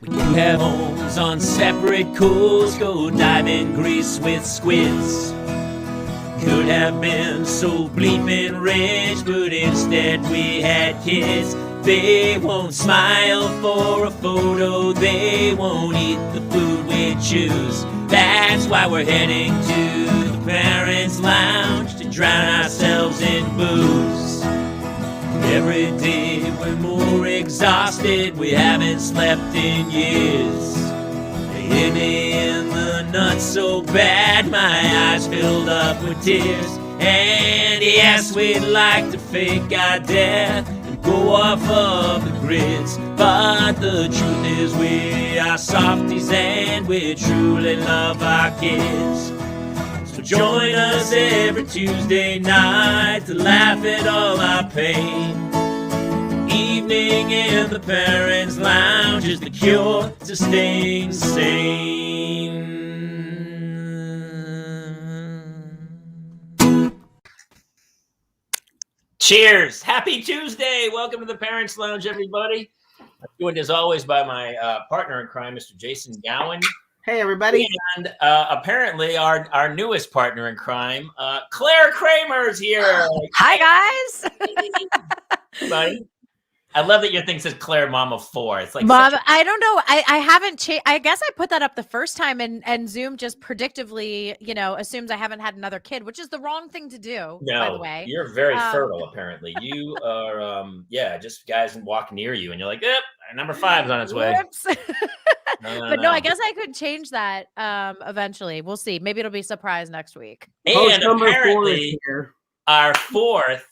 We do have homes on separate coasts, go dive in Greece with squids. Could have been so bleeping rich, but instead we had kids. They won't smile for a photo, they won't eat the food we choose. That's why we're heading to the parents' lounge to drown ourselves in booze. Every day we're more exhausted, we haven't slept in years. They hit me in the nuts so bad, my eyes filled up with tears. And yes, we'd like to fake our death and go off of the grids, but the truth is we are softies and we truly love our kids. So join us every Tuesday night to laugh at all our pain. Evening in the parents' lounge is the cure to staying sane. Cheers! Happy Tuesday! Welcome to the Parents' Lounge, everybody. I'm joined as always by my partner in crime, Mr. Jason Gowan. Hey, everybody. And apparently our newest partner in crime, Clare Kramer is here. Hi, guys. Buddy. I love that your thing says Claire Mom of 4. It's like Mom, I don't know. I haven't changed. I guess I put that up the first time and Zoom just predictively, assumes I haven't had another kid, which is the wrong thing to do, by the way. You're very fertile, apparently. You are, just guys walk near you and you're like, number 5's on its way. But no, I guess I could change that eventually. We'll see. Maybe it'll be a surprise next week. And apparently our 4th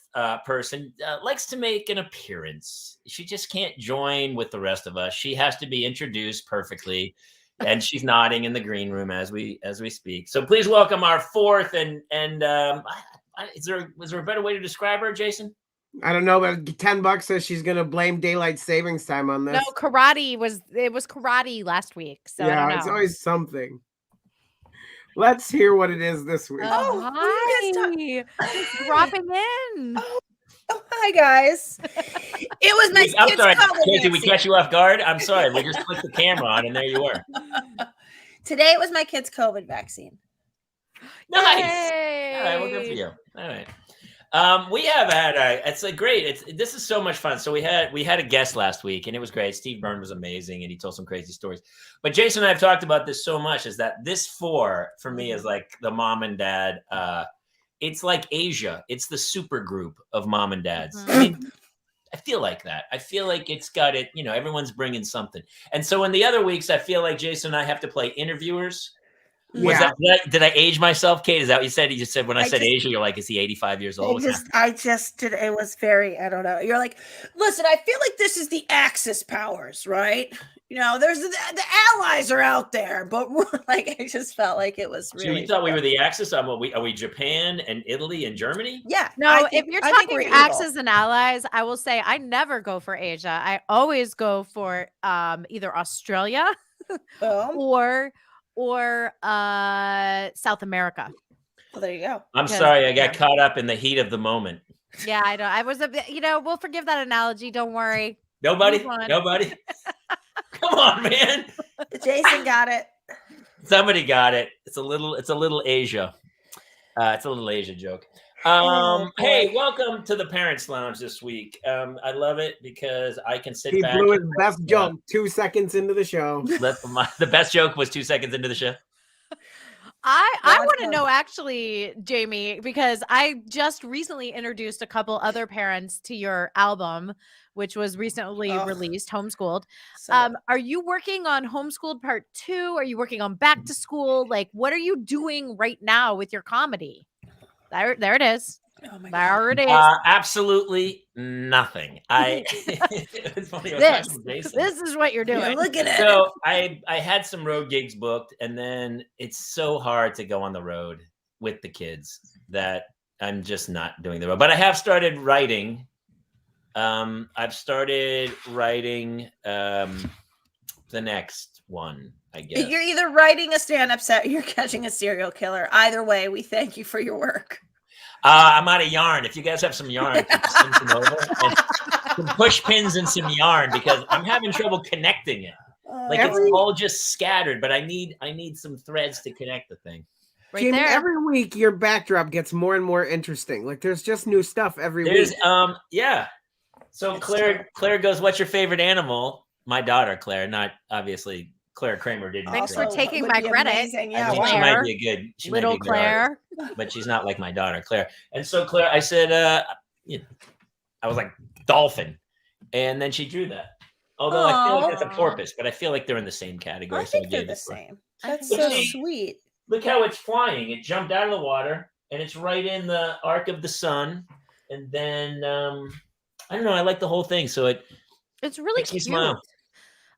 person likes to make an appearance. She just can't join with the rest of us. She has to be introduced perfectly, and she's nodding in the green room as we speak. So please welcome our 4th. And is there a better way to describe her, Jason? I don't know, but $10 says she's gonna blame daylight savings time on this. No, karate was karate last week. So yeah, I don't know. It's always something. Let's hear what it is this week. Hi. Just dropping in. Oh, hi, guys. It was my I'm kid's sorry, COVID Kate, did we vaccine. catch you off guard? I'm sorry. We just clicked the camera on and there you were. Today it was my kid's COVID vaccine. Nice. Yay. All right, well, good for you. All right. We have had this is so much fun. So we had a guest last week and it was great. Steve Byrne was amazing and he told some crazy stories. But Jason and I have talked about this so much, is that this 4 for me is like the mom and dad. It's like Asia. It's the super group of mom and dads. Mm-hmm. I mean, I feel like that. I feel like it's got it, everyone's bringing something. And so in the other weeks, I feel like Jason and I have to play interviewers. Did I age myself, Kate? Is that what you said? You just said when I said Asia, you're like, is he 85 years old? I just did. It was very, I don't know. You're like, listen, I feel like this is the Axis powers, right? There's the allies are out there, but like, I just felt like it was really. So you thought we were the Axis? Are we Japan and Italy and Germany? Yeah. No, if you're talking Axis and allies, I will say I never go for Asia. I always go for either Australia or South America. Well, there you go. I'm sorry, I got caught up in the heat of the moment. Yeah, I know. I was a bit, we'll forgive that analogy. Don't worry. Nobody. Come on, man. Jason got it. Somebody got it. It's a little Asia. It's a little Asia joke. Hey, welcome to the Parents' Lounge this week. I love it because I can sit back. He blew his best joke 2 seconds into the show. The best joke was 2 seconds into the show. I want to know, actually, Jamie, because I just recently introduced a couple other parents to your album, which was recently released, Homeschooled. Are you working on Homeschooled Part 2? Are you working on Back to School? Like, what are you doing right now with your comedy? There it is. Oh my there God. it is. Absolutely nothing. It's funny. This is what you're doing. Look at it. So I had some road gigs booked, and then it's so hard to go on the road with the kids that I'm just not doing the road. But I have started writing. I've started writing the next one, I guess. You're either writing a stand-up set or you're catching a serial killer. Either way, we thank you for your work. I'm out of yarn. If you guys have some yarn, send some over. And some push pins and some yarn, because I'm having trouble connecting it. Like it's all just scattered, but I need some threads to connect the thing. Right Jamie, there. every week your backdrop gets more and more interesting. Like there's just new stuff every week. Yeah. So Claire goes, "What's your favorite animal?" My daughter, Claire, not obviously Clare Kramer didn't. Thanks for taking my credit. Amazing. Yeah, she might be a good little Claire, but she's not like my daughter, Claire. And so Claire, I said, I was like dolphin, and then she drew that. Although I feel like that's a porpoise, but I feel like they're in the same category. I think they're the same. That's so sweet. Look how it's flying. It jumped out of the water, and it's right in the arc of the sun. And then, I don't know. I like the whole thing. So it's really cute. Smile.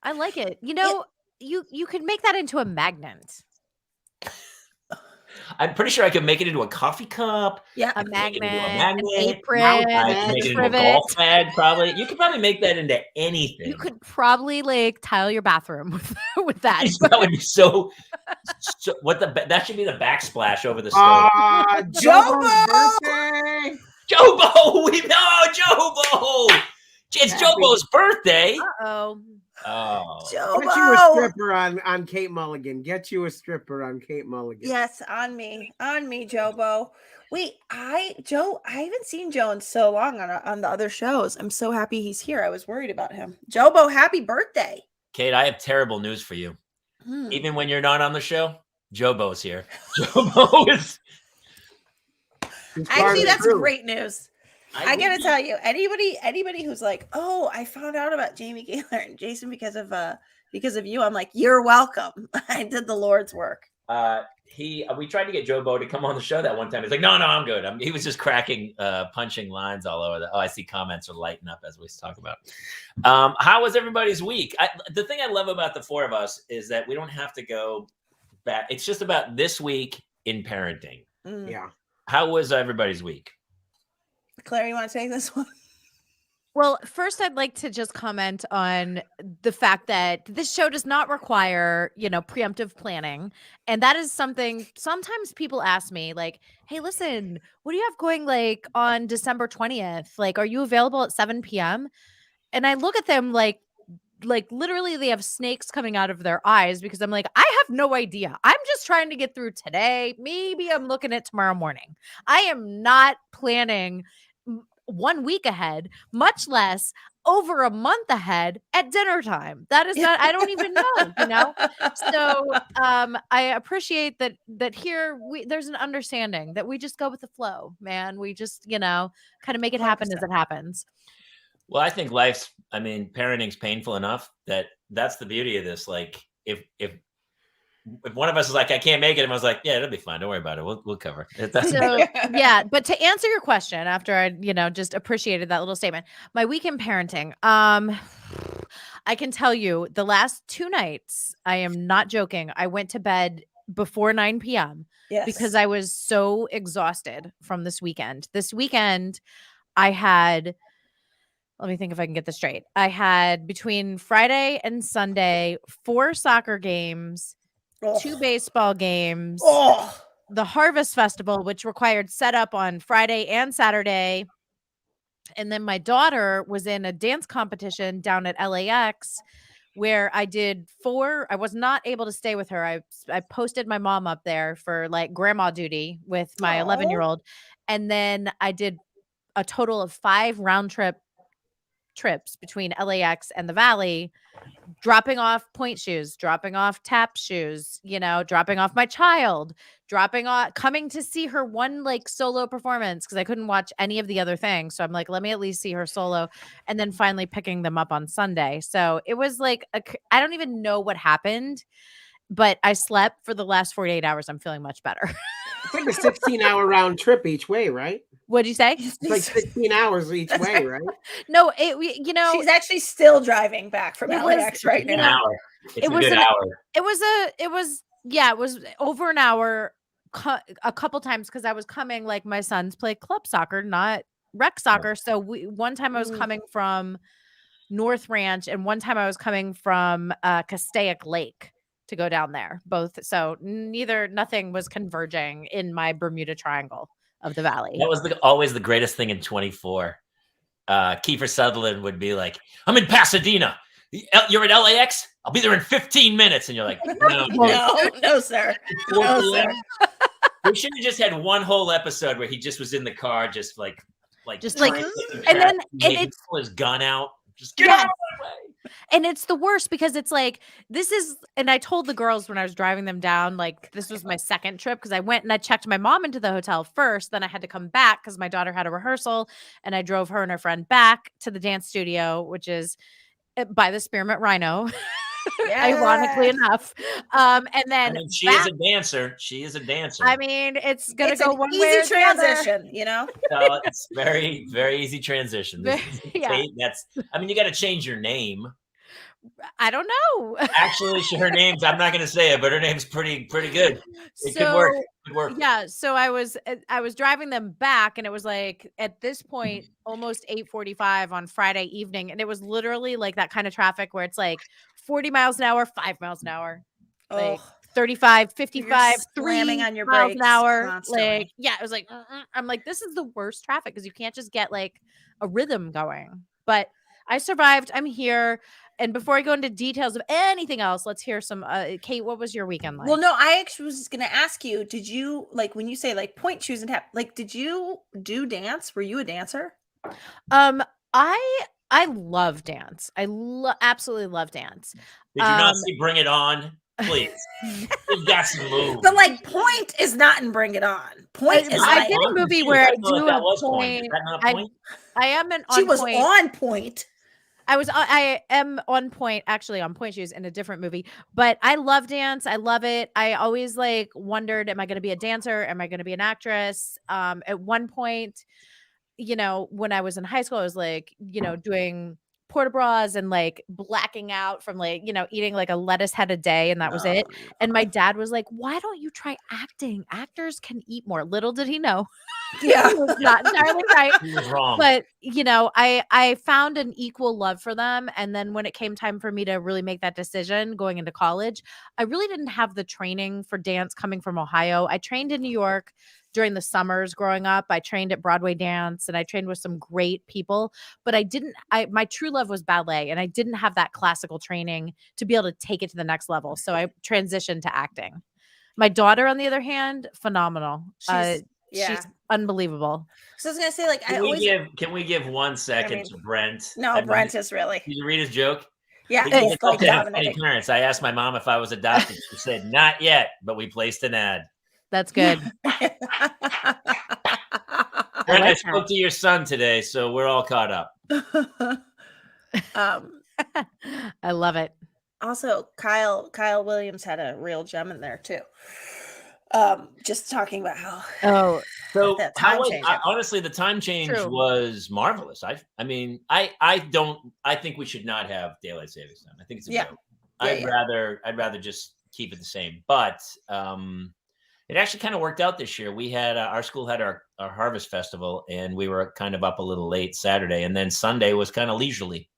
I like it. You know, you could make that into a magnet. I'm pretty sure I could make it into a coffee cup. Yeah, a magnet, an apron. I could make it into a golf bag, probably. You could probably make that into anything. You could probably like tile your bathroom with that. That would be so that should be the backsplash over the stove. Jobo's birthday. Jobo! We know Jobo! It's Jobo's birthday. Uh-oh. Oh. Jobo. Get you a stripper on Kate Mulligan. Get you a stripper on Kate Mulligan. Yes, on me, Jobo. Wait, I haven't seen Joe in so long on the other shows. I'm so happy he's here. I was worried about him. Jobo, happy birthday. Kate, I have terrible news for you. Even when you're not on the show, Jobo's here. Jobo is. Actually, that's great news. I gotta tell you, anybody who's like, "Oh, I found out about Jamie Gaylor and Jason because of you," I'm like, "You're welcome. I did the Lord's work." We tried to get Jobo to come on the show that one time. He's like, "No, I'm good." He was just cracking, punching lines all over. I see comments are lighting up as we talk about. How was everybody's week? The thing I love about the four of us is that we don't have to go back. It's just about this week in parenting. Yeah. How was everybody's week? Claire, you want to take this one? Well, first, I'd like to just comment on the fact that this show does not require, preemptive planning. And that is something sometimes people ask me like, "Hey, listen, what do you have going like on December 20th? Like, are you available at 7 p.m.?" And I look at them like literally they have snakes coming out of their eyes because I'm like, I have no idea. I'm just trying to get through today. Maybe I'm looking at tomorrow morning. I am not planning 1 week ahead, much less over a month ahead at dinner time. That is not, I don't even know, So I appreciate that here there's an understanding that we just go with the flow, man. We just, kind of make it happen 100%. As it happens. Well, I think parenting's painful enough that's the beauty of this. Like if one of us is like, "I can't make it," and I was like, "Yeah, it'll be fine. Don't worry about it. We'll cover it." Yeah. But to answer your question, after I, just appreciated that little statement, my weekend parenting, I can tell you the last 2 nights, I am not joking. I went to bed before 9 p.m. because I was so exhausted from this weekend. This weekend, I had, let me think if I can get this straight. I had between Friday and Sunday, 4 soccer games, 2 baseball games, the Harvest Festival, which required setup on Friday and Saturday. And then my daughter was in a dance competition down at LAX where I did 4. I was not able to stay with her. I posted my mom up there for like grandma duty with my 11-year-old. And then I did a total of 5 round trips between LAX and the Valley, dropping off point shoes, dropping off tap shoes, dropping off my child, coming to see her one like solo performance because I couldn't watch any of the other things. So I'm like, let me at least see her solo, and then finally picking them up on Sunday. So it was like, I don't even know what happened, but I slept for the last 48 hours. I'm feeling much better. It's like a 16-hour round trip each way, right? What'd you say? It's like 16 hours each way, right? No, she's actually still driving back from LAX right now. An hour. It was over an hour a couple times because I was coming, like my sons play club soccer, not rec soccer. So one time I was coming from North Ranch and one time I was coming from Castaic Lake to go down there, both. So nothing was converging in my Bermuda Triangle of the Valley. That was always the greatest thing in 24. Kiefer Sutherland would be like, "I'm in Pasadena. You're at LAX? I'll be there in 15 minutes. And you're like, no, no, sir. No, sir. We should have just had one whole episode where he just was in the car, just like, and then it's pull his gun out, just get out of my way. And it's the worst because it's like, this is, and I told the girls when I was driving them down, like, this was my second trip because I went and I checked my mom into the hotel first. Then I had to come back because my daughter had a rehearsal, and I drove her and her friend back to the dance studio, which is by the Spearmint Rhino. Ironically enough. And then she is a dancer. She is a dancer. I mean, it's gonna go one easy way or transition, you know? So it's very, very easy transition. Yeah. I mean, you got to change your name. I don't know. Actually, her name's, I'm not going to say it, but her name's pretty good. It could work. It could work. Yeah. So I was driving them back, and it was like, at this point, almost 8:45 on Friday evening. And it was literally like that kind of traffic where it's like 40 miles an hour, 5 miles an hour, like 35, 55, slamming on your miles brakes an hour. constantly. Like, yeah, it was like, I'm like, this is the worst traffic because you can't just get like a rhythm going. But I survived. I'm here. And before I go into details of anything else, let's hear some. Kate, what was your weekend like? Well, no, I actually was just going to ask you, did you, like, when you say like point, choose, and tap, like, did you do dance? Were you a dancer? I love dance. I absolutely love dance. Did you not see Bring It On? Please. You got some moves. But like, point is not in Bring It On. Point is I like, did a movie where I do a point. Is that not a point? I am an on she was point. on point. I am on point, actually on point. She was in a different movie, but I love dance. I love it. I always like wondered, am I going to be a dancer? Am I going to be an actress? At one point, you know, when I was in high school, I was like, you know, doing port bras and like blacking out from like, you know, eating like a lettuce head a day. And that was it. And my dad was like, why don't you try acting? Actors can eat more. Little did he know. Yeah. He was not entirely right. He was wrong. But, you know, I found an equal love for them. And then when it came time for me to really make that decision going into college, I really didn't have the training for dance coming from Ohio. I trained in New York during the summers growing up. I trained at Broadway Dance and I trained with some great people, but my true love was ballet, and I didn't have that classical training to be able to take it to the next level. So I transitioned to acting. My daughter, on the other hand, phenomenal. She's unbelievable. So I was gonna say, like, can we give 1 second to Brent? No, Brent is really. Did you read his joke? Yeah, it's like dominating. Parents. I asked my mom if I was adopted. She said, "Not yet, but we placed an ad." That's good. Brent, I spoke to your son today, so we're all caught up. I love it. Also, Kyle Williams had a real gem in there too. Just talking about how honestly, the time change was marvelous. I mean, I think we should not have daylight savings time. I think it's a joke. I'd rather just keep it the same. But it actually kind of worked out this year. We had our school had our harvest festival, and we were kind of up a little late Saturday, and then Sunday was kind of leisurely.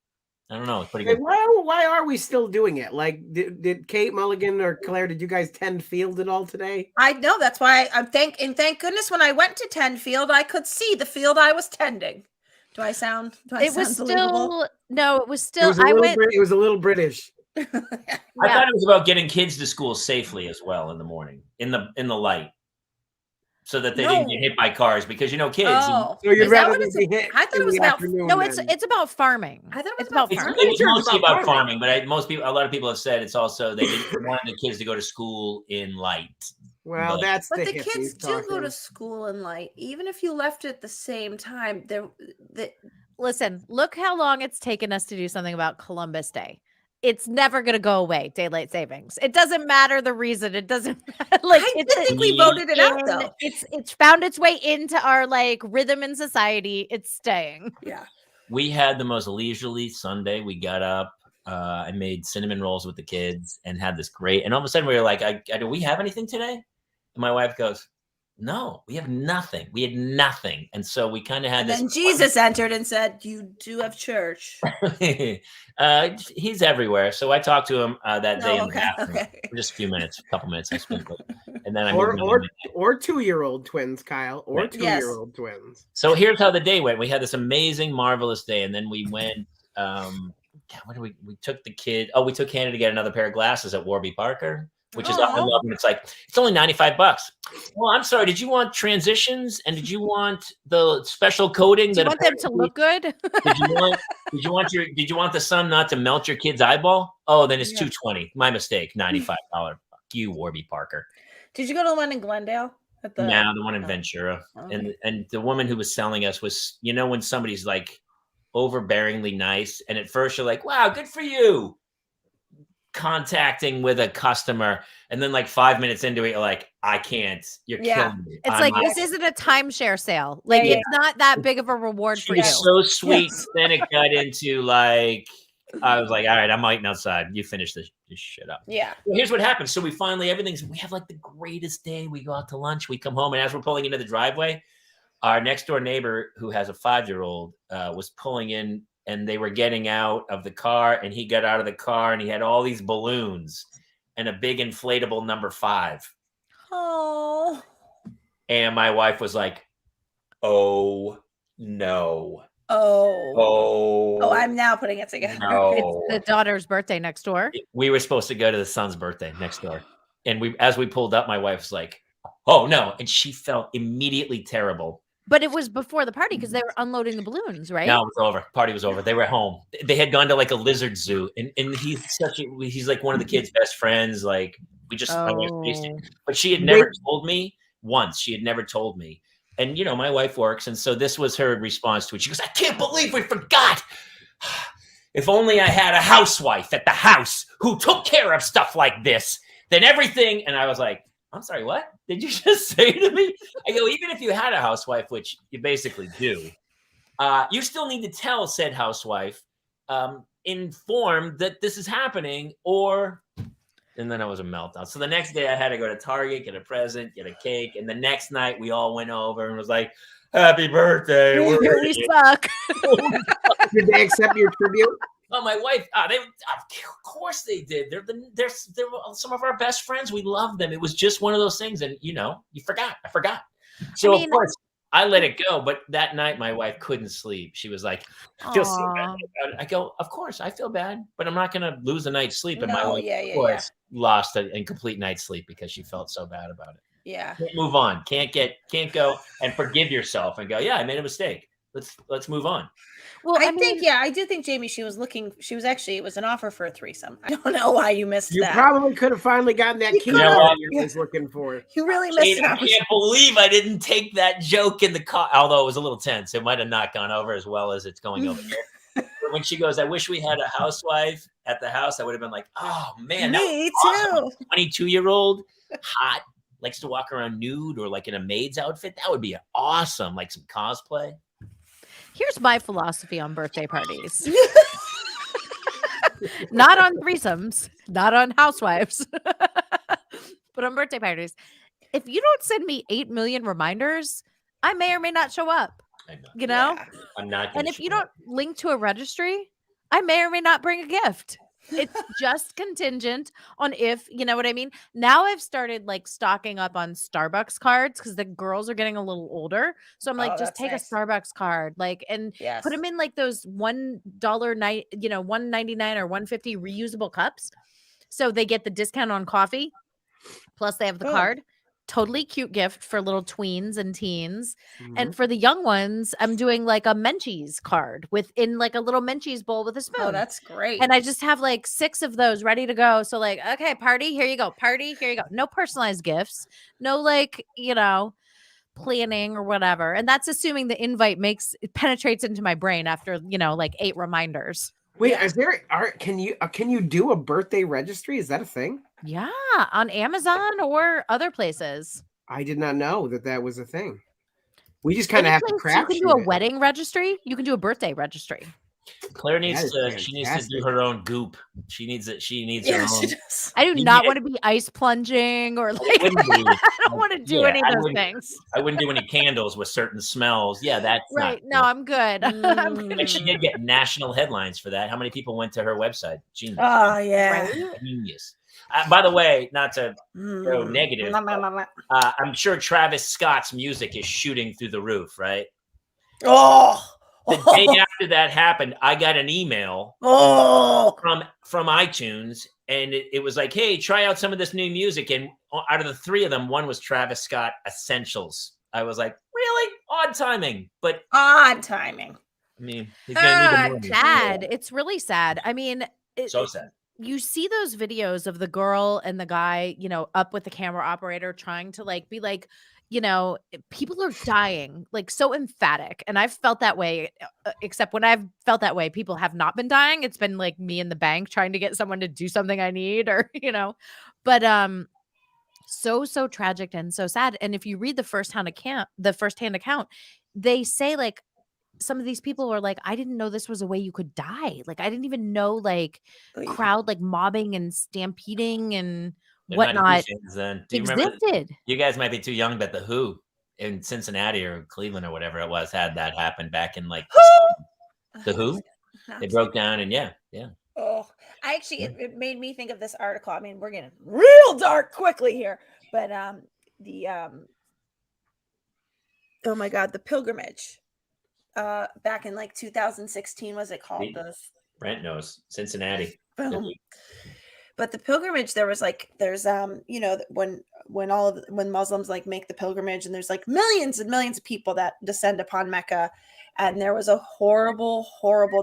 I don't know. It's pretty good. Why are we still doing it? Like, did Kate Mulligan or Claire, did you guys tend field at all today? I know. That's why thank goodness when I went to tend field, I could see the field I was tending. It was still. It was a little British. I thought it was about getting kids to school safely as well in the morning, in the light, so that they didn't get hit by cars, because you know kids. So you'd rather be hit. I thought it was about it's about farming. I thought it was about farming. It's mostly about farming, but a lot of people have said it's also they wanted the kids to go to school in light. Well, but the kids do go to school in light, even if you left at the same time. Listen, look how long it's taken us to do something about Columbus Day. It's never going to go away, daylight savings. It doesn't matter the reason. It doesn't matter. Like, I think we voted it out, though. It's found its way into our like rhythm in society. It's staying. Yeah. We had the most leisurely Sunday. We got up. I made cinnamon rolls with the kids and had this great. And all of a sudden we were like, do we have anything today? And my wife goes, no, we have nothing. We had nothing. And so we kind of had this. Then Jesus entered and said, you do have church. He's everywhere. So I talked to him that day in the bathroom for just a couple minutes. I spent it. And then I or 2-year-old twins, Kyle, or 2-year-old twins. So here's how the day went. We had this amazing, marvelous day. And then we went, What do we took the kid? Oh, we took Hannah to get another pair of glasses at Warby Parker, which is I love when it's like, it's only $95. Well, I'm sorry. Did you want transitions and did you want the special coating? Do you want them to look good? Did you want the sun not to melt your kid's eyeball? Oh, then it's $220. My mistake. $95. Fuck you, Warby Parker. Did you go to the one in Glendale? No, the one in Ventura. Okay. And the woman who was selling us was, when somebody's like overbearingly nice, and at first you're like, wow, good for you, contacting with a customer, and then like 5 minutes into it, you're like, I can't. You're killing me. It's like this isn't a timeshare sale. Like it's not that big of a reward for you. So sweet. Yes. Then it got into like, I was like, all right, I'm waiting outside. You finish this shit up. Yeah. Well, here's what happened. So we have like the greatest day. We go out to lunch. We come home, and as we're pulling into the driveway, our next door neighbor, who has a 5-year-old, was pulling in, and they were getting out of the car, and he got out of the car, and he had all these balloons and a big inflatable number 5. Oh. And my wife was like, oh no. Oh, I'm now putting it together. No. It's the daughter's birthday next door. We were supposed to go to the son's birthday next door. And as we pulled up, my wife was like, oh no. And she felt immediately terrible. But it was before the party because they were unloading the balloons, right? No, it was over. Party was over. They were at home. They had gone to like a lizard zoo. And he's like one of the kids' best friends. Like but she had never told me once. She had never told me. And, my wife works. And so this was her response to it. She goes, I can't believe we forgot. If only I had a housewife at the house who took care of stuff like this, then everything. And I was like, I'm sorry, what did you just say to me? I go, even if you had a housewife, which you basically do, you still need to tell said housewife, inform that this is happening, and then it was a meltdown. So the next day I had to go to Target, get a present, get a cake. And the next night we all went over and was like, happy birthday. We suck. Did they accept your tribute? Oh, my wife, of course they did. They're some of our best friends. We love them. It was just one of those things. And, you forgot. I forgot. So, of course, I let it go. But that night, my wife couldn't sleep. She was like, I feel so bad. I go, of course, I feel bad. But I'm not going to lose a night's sleep. And my wife, of course, lost an incomplete night's sleep because she felt so bad about it. Yeah. Can't move on. Can't go and forgive yourself and go, yeah, I made a mistake. Let's move on. Well, I do think Jamie, it was an offer for a threesome. I don't know why you missed that. You probably could have finally gotten that key you was looking for. You really missed it. I can't believe I didn't take that joke in the car, although it was a little tense. It might have not gone over as well as it's going over there. But when she goes, I wish we had a housewife at the house, I would have been like, oh man, me awesome. too. 22-year-old, hot, likes to walk around nude or like in a maid's outfit. That would be awesome, like some cosplay. Here's my philosophy on birthday parties. Not on threesomes, not on housewives, but on birthday parties. If you don't send me 8 million reminders, I may or may not show up. You know? Yeah. I'm not. And if you don't link to a registry, I may or may not bring a gift. It's just contingent on if, you know what I mean? Now I've started like stocking up on Starbucks cards because the girls are getting a little older. So I'm like, just take a Starbucks card, like, and put them in like those $1.99 or $1.50 reusable cups. So they get the discount on coffee. Plus they have the card. Totally cute gift for little tweens and teens. Mm-hmm. And for the young ones, I'm doing like a Menchie's card within like a little Menchie's bowl with a spoon. Oh, that's great. And I just have like 6 of those ready to go. So like, okay, party, here you go. Party, here you go. No personalized gifts. No like, planning or whatever. And that's assuming the invite penetrates into my brain after, like 8 reminders. Wait, can you do a birthday registry? Is that a thing? Yeah, on Amazon or other places. I did not know that was a thing. We just kind of have to craft. You can do a wedding registry. You can do a birthday registry. Claire needs to do her own goop. She needs her own. I do not want to be ice plunging or like I don't want to do any of those things. I wouldn't do any candles with certain smells. Yeah, that's right. No, I'm good. And she did get national headlines for that. How many people went to her website? Genius. Oh yeah. Genius. By the way, not to go negative, I'm sure Travis Scott's music is shooting through the roof, right? Oh, The day after that happened, I got an email from iTunes, and it was like, hey, try out some of this new music. And out of the three of them, one was Travis Scott Essentials. I was like, really? Odd timing. But odd timing. I mean, he's gonna need sad. It's really sad. I mean, so sad. You see those videos of the girl and the guy, you know, up with the camera operator trying to like be like, you know, people are dying, like so emphatic. And I've felt that way, except when I've felt that way, people have not been dying. It's been like me in the bank trying to get someone to do something I need, or, you know, but so tragic and so sad. And if you read the firsthand account, they say like some of these people were like, I didn't know this was a way you could die. Like, I didn't even know like crowd like mobbing and stampeding and whatnot Then. Do you existed. remember? You guys might be too young, but the Who in Cincinnati or Cleveland or whatever it was had that happen back in like the Who. They broke down and yeah. Oh, I actually it made me think of this article. I mean, we're getting real dark quickly here, but oh my God, the pilgrimage. Back in like 2016, was it called? Brent knows. Cincinnati. But the pilgrimage, there's you know, when Muslims like make the pilgrimage, and there's like millions and millions of people that descend upon Mecca, and there was a horrible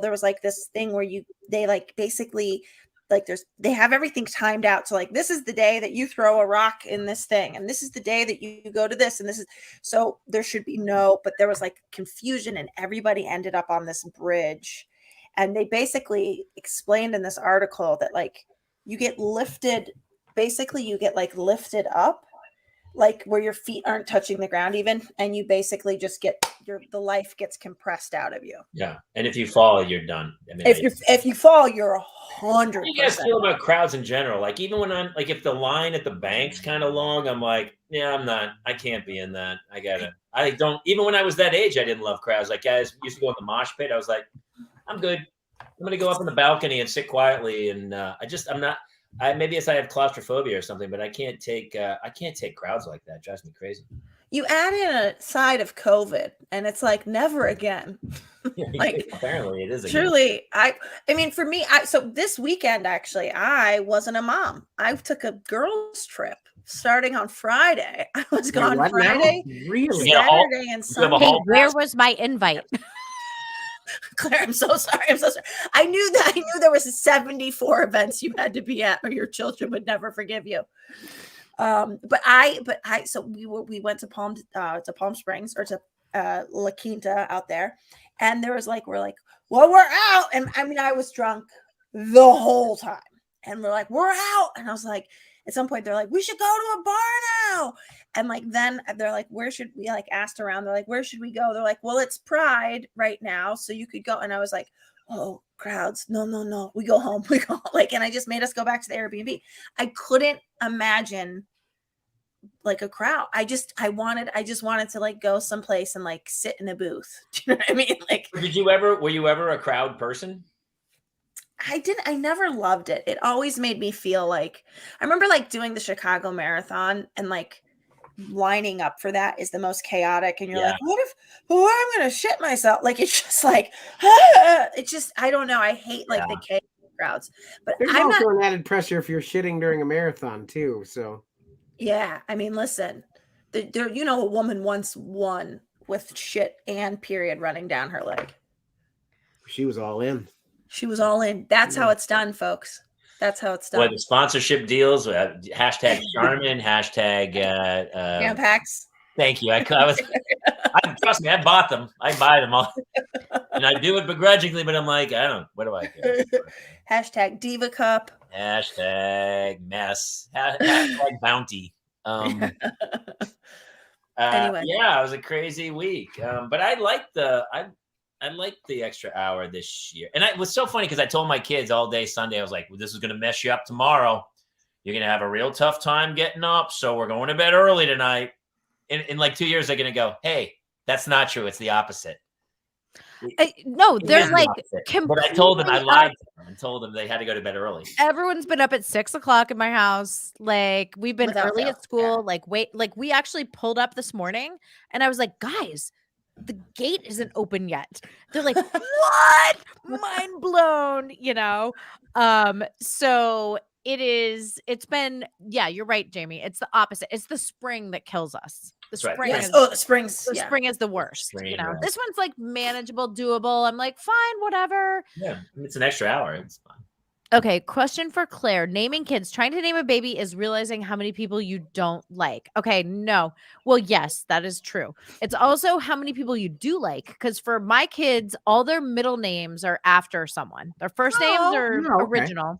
there was like this thing where they like basically like they have everything timed out. So like, this is the day that you throw a rock in this thing, and this is the day that you go to this, and this is, so there should be but there was like confusion, and everybody ended up on this bridge. And they basically explained in this article that like you get lifted up, like where your feet aren't touching the ground even, and you basically just get the life gets compressed out of you. Yeah, and if you fall, you're done. I mean, if you fall, you're 100%. How do you guys feel about crowds in general? Like, even when I'm like, if the line at the bank's kind of long, I'm like, yeah, I can't be in that. I don't. Even when I was that age, I didn't love crowds. Like, guys used to go in the mosh pit. I was like, I'm good. I'm gonna go up on the balcony and sit quietly. And I'm not. Maybe it's I have claustrophobia or something, but I can't take crowds like that. It drives me crazy. You add in a side of COVID, and it's like never again. Like, apparently it is again. Truly, I mean, for me, so this weekend actually, I wasn't a mom. I took a girls' trip starting on Friday. I was gone Friday, really? Saturday, and Sunday. Hey, where was my invite? Claire, I'm so sorry. I knew there was 74 events you had to be at, or your children would never forgive you. So we went to Palm Springs, or to La Quinta out there, and there was like, we're out, and I mean, I was drunk the whole time, and we're like, we're out, and I was like, at some point they're like, we should go to a bar now, and like then they're like, where should we, like asked around, they're like, where should we go? They're like, well, it's Pride right now, so you could go. And I was like, oh, crowds, no, we go home, like, and I just made us go back to the Airbnb. I couldn't imagine like a crowd. I just wanted to like go someplace and like sit in a booth. Do you know what I mean? Like, were you ever a crowd person? I never loved it. It always made me feel like, I remember like doing the Chicago Marathon, and like lining up for that is the most chaotic. And you're like, I'm going to shit myself. Like, it's just like, it's just, I don't know. I hate like the chaos crowds, but there's also an added pressure if you're shitting during a marathon too. So yeah, I mean, listen, you know, a woman once won with shit and period running down her leg. She was all in. That's how it's done, folks. That's how it's done. Well, the sponsorship deals, hashtag Charmin, hashtag Packs. Thank you. Trust me, I bought them. I buy them all. And I do it begrudgingly, but I'm like, what do I care? Hashtag Diva Cup. Hashtag mess. Hashtag bounty. Anyway. Yeah, it was a crazy week. But I liked the extra hour this year. And it was so funny because I told my kids all day Sunday, I was like, well, this is going to mess you up tomorrow. You're going to have a real tough time getting up. So we're going to bed early tonight. In like 2 years, they're going to go, hey, that's not true. It's the opposite. No, they're like, but I told them, I lied to them and told them they had to go to bed early. Everyone's been up at 6 o'clock in my house. Like, we've been early at school. Yeah. Like we actually pulled up this morning, and I was like, guys, the gate isn't open yet. They're like, what? Mind blown, you know? So it's been, yeah, you're right, Jamie. It's the opposite. It's the spring that kills us. The That's right. spring Yes. is Oh, springs. the Yeah. spring is the worst. Spring, You know, right. this one's like manageable, doable. I'm like, fine, whatever. Yeah, it's an extra hour. It's fine. Okay, question for Claire. Naming kids, trying to name a baby is realizing how many people you don't like. Okay, no. Well, yes, that is true. It's also how many people you do like. Because for my kids, all their middle names are after someone. Their first names are okay. original,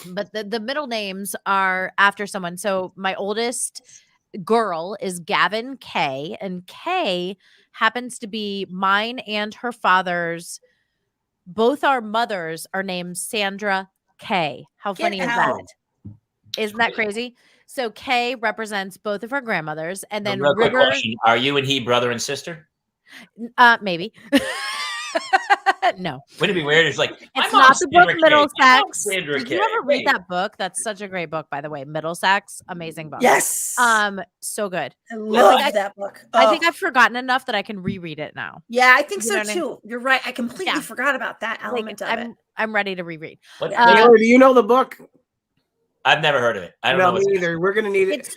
but the middle names are after someone. So my oldest girl is Gavin K, and K happens to be mine and her father's. Both our mothers are named Sandra K. How funny is that? Isn't that crazy? So K represents both of her grandmothers, and then Real quick River. question. Are you and he brother and sister? Maybe. No. Wouldn't it be weird? It's like It's not the book Middlesex. Sandra Did K. you ever read that book? That's such a great book, by the way. Middlesex, amazing book. Yes. So good. I love that book. I think I've forgotten enough that I can reread it now. Yeah, I think You know so what I mean? too. You're right. I completely forgot about that element of it. I'm ready to reread. Taylor, do you know the book? I've never heard of it. I don't know. Me either. We're gonna need it.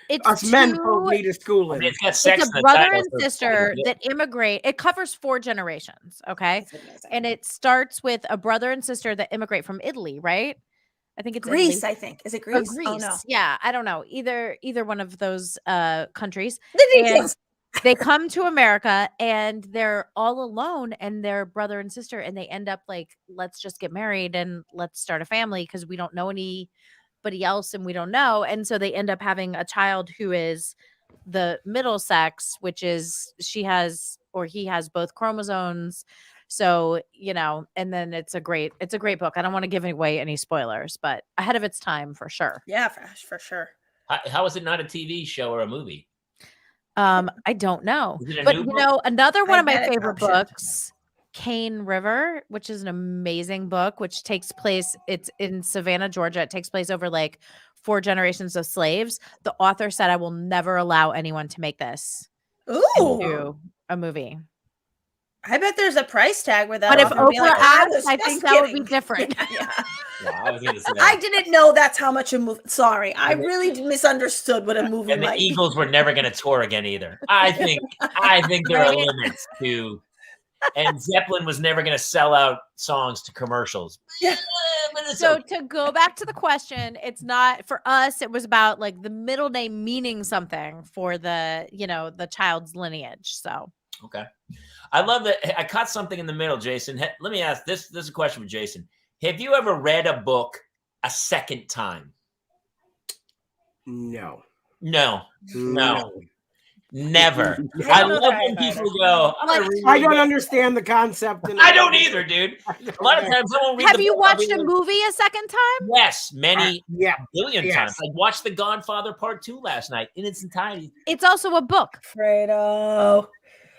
It's us men both need a schooling. I mean, it's got sex. It's a in the brother title, and so it's sister fine. that immigrate. It covers 4 generations. Okay. And it starts with a brother and sister that immigrate from Italy, right? I think it's Greece, Italy. I think. Is it Greece? Greece. Oh, no. Yeah, I don't know. Either one of those countries. The And details. they come to America and they're all alone and they're brother and sister, and they end up like, let's just get married and let's start a family because we don't know anybody else and we don't know. And so they end up having a child who is the middle sex, which is he has both chromosomes. So, you know, and then it's a great book. I don't want to give away any spoilers, but ahead of its time for sure. Yeah, for sure. How is it not a TV show or a movie? I don't know. Is it a But new you book? know, another one of my bet it's favorite optioned. books, Cane River, which is an amazing book, which takes place, it's in Savannah, Georgia. It takes place over like 4 generations of slaves. The author said, I will never allow anyone to make this Ooh. into a movie. I bet there's a price tag where that. But if author would be Oprah like, asked, I just think that would be kidding. different. Yeah. Yeah, I was going to say I that. didn't know that's how much a movie. Sorry, I really misunderstood what a movie And the might be. Eagles were never going to tour again either. I think there are limits to. And Zeppelin was never going to sell out songs to commercials. Yeah. But it's So okay. to go back to the question, it's not for us. It was about like the middle name meaning something for the, you know, the child's lineage. So Okay. I love that. I caught something in the middle, Jason. Let me ask this. This is a question for Jason. Have you ever read a book a second time? No. No. No. Never. I I don't know love that when either. people go, I'm gonna reread I don't it. understand the concept. I don't either, dude. A lot of times someone reads have the you book, I'll be watched a like, movie a second time? Yes, many Yeah. billion Yes. times. I watched The Godfather Part 2 last night in its entirety. It's also a book. Fredo.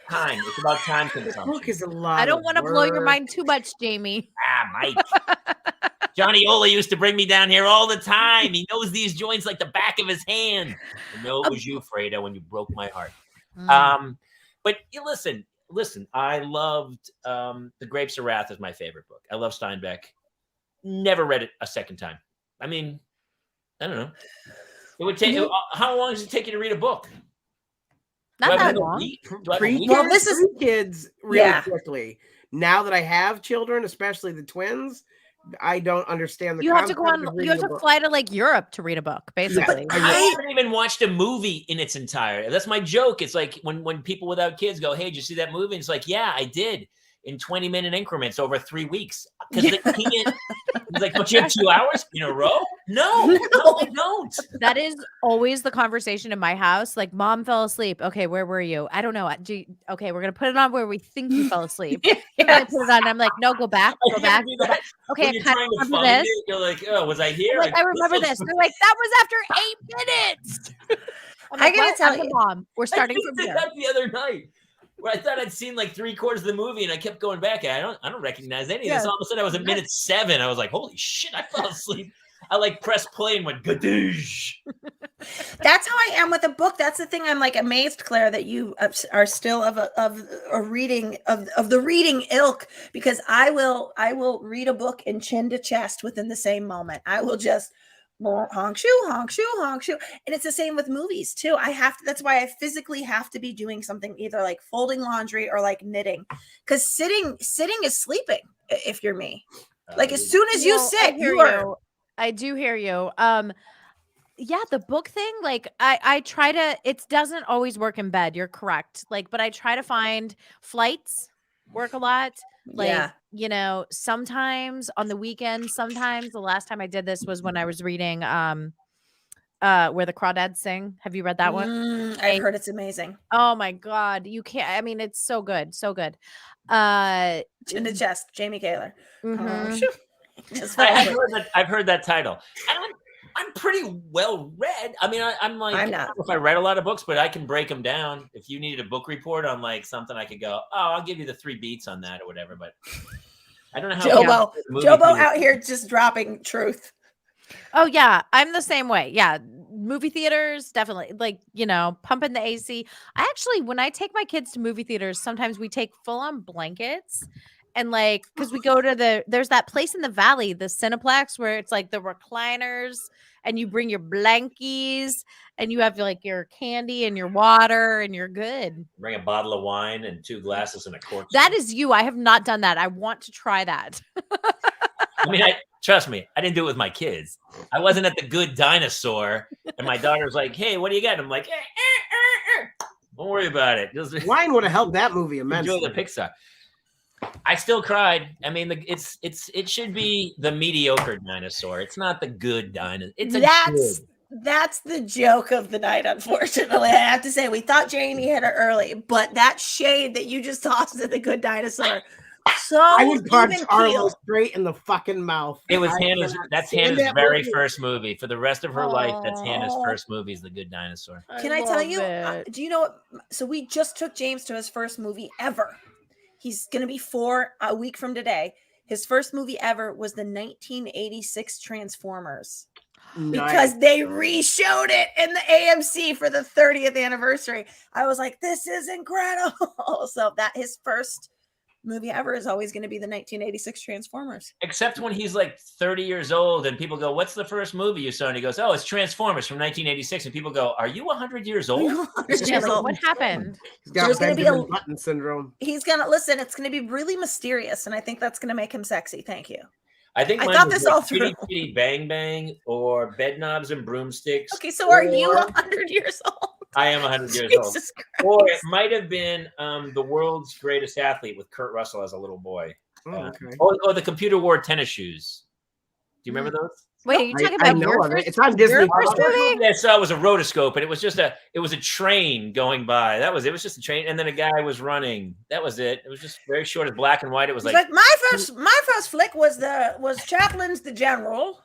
Time. It's about time The book consumption. is a lot. I don't of want to blow your work. mind too much, Jamie. Mike. Johnny Ola used to bring me down here all the time. He knows these joints like the back of his hand. I know it was you, Fredo, when you broke my heart. But you listen, I loved The Grapes of Wrath is my favorite book. I love Steinbeck. Never read it a second time. I mean, I don't know. It would take how long does it take you to read a book? Not Do I have that a long. week? Do I have a Pre- week? Well, this is- kids really Yeah. quickly. Now that I have children, especially the twins, I don't understand the You have to go concept on. of You reading have a to book. fly to like Europe to read a book, basically. I haven't even watched a movie in its entirety. That's my joke. It's like when people without kids go, "Hey, did you see that movie?" And it's like, "Yeah, I did." In 20-minute increments over 3 weeks. Because they can't. He's like, "Don't you have 2 hours in a row?" No, I don't. That is always the conversation in my house. Like, mom fell asleep. Okay, where were you? I don't know. Okay, we're gonna put it on where we think you fell asleep. And I put it on. And I'm like, no, go back, I go can't back. do Go that. back. Okay, When I you're kind trying of to remember find this. it, you're like, "Oh, was I here?" Like, I remember this. They're like, that was after 8 minutes. I'm I like, gotta well, tell I'm the you. mom. We're I starting just from did here. that the other night. Where I thought I'd seen like 3/4 of the movie, and I kept going back. I don't recognize any of this. Yeah. All of a sudden, I was at minute 7. I was like, "Holy shit! I fell asleep." I like press play and went gadoosh. That's how I am with a book. That's the thing. I'm like amazed, Claire, that you are still of a reading of the reading ilk, because I will read a book in chin to chest within the same moment. I will just honk shoe, honk shoe, honk shoe. And it's the same with movies too. I have to, that's why I physically have to be doing something, either like folding laundry or like knitting, because sitting is sleeping if you're me. Like as soon as you sit, I do hear you. Yeah, the book thing, like I try to, it doesn't always work in bed. You're correct. Like, but I try to find flights work a lot. Like, you know, sometimes on the weekend, sometimes the last time I did this was when I was reading Where the Crawdads Sing. Have you read that one? I've heard it's amazing. Oh my God. You can't, I mean, it's so good. So good. In the chest, Jamie Kaler. Mhm. I've heard that title. I'm pretty well read. I mean, I'm like, I don't know if I read a lot of books, but I can break them down. If you needed a book report on like something, I could go, oh, I'll give you the 3 beats on that or whatever. But I don't know how Jobo out here just dropping truth. Oh yeah, I'm the same way. Yeah, movie theaters, definitely. Like, you know, pumping the AC. I actually, when I take my kids to movie theaters, sometimes we take full-on blankets. And like, because we go to there's that place in the valley, the Cineplex, where it's like the recliners, and you bring your blankies, and you have like your candy and your water, and you're good. Bring a bottle of wine and 2 glasses and a cork. That is you. I have not done that. I want to try that. I mean, trust me, I didn't do it with my kids. I wasn't at the Good Dinosaur, and my daughter's like, "Hey, what do you got?" And I'm like, "Don't worry about it." Wine would have helped that movie immensely. Enjoy the Pixar. I still cried. I mean, it should be the mediocre dinosaur. It's not the good dinosaur. That's the joke of the night, unfortunately. I have to say, we thought Jamie hit it early, but that shade that you just tossed at the Good Dinosaur. So I would punch Arlo straight in the fucking mouth. It was Hannah's. That's Hannah's very first movie. For the rest of her life, that's Hannah's first movie. Is The Good Dinosaur. Can I tell you? Do you know what? So we just took James to his first movie ever. He's going to be 4 a week from today. His first movie ever was the 1986 Transformers. Because they re-showed it in the AMC for the 30th anniversary. I was like, this is incredible. So that his first movie ever is always going to be the 1986 Transformers. Except when he's like 30 years old and people go, what's the first movie you saw? And he goes, oh, it's Transformers from 1986. And people go, are you 100 years old? What happened? He's got Benjamin Button syndrome. He's going to, listen, it's going to be really mysterious. And I think that's going to make him sexy. Thank you. I think I thought this all through. Kitty Kitty Bang Bang or Bed Knobs and Broomsticks. Okay, so are you 100 years old? I am 100 years old. Christ. Or it might have been The World's Greatest Athlete with Kurt Russell as a little boy. Okay. Or The Computer Wore Tennis Shoes. Do you remember those? Wait, are you talking about your first? It's on Disney. First movie? I saw it was a rotoscope, and it was a train going by. It was just a train, and then a guy was running. That was it. It was just very short, as black and white. It was like my first flick was Chaplin's The General.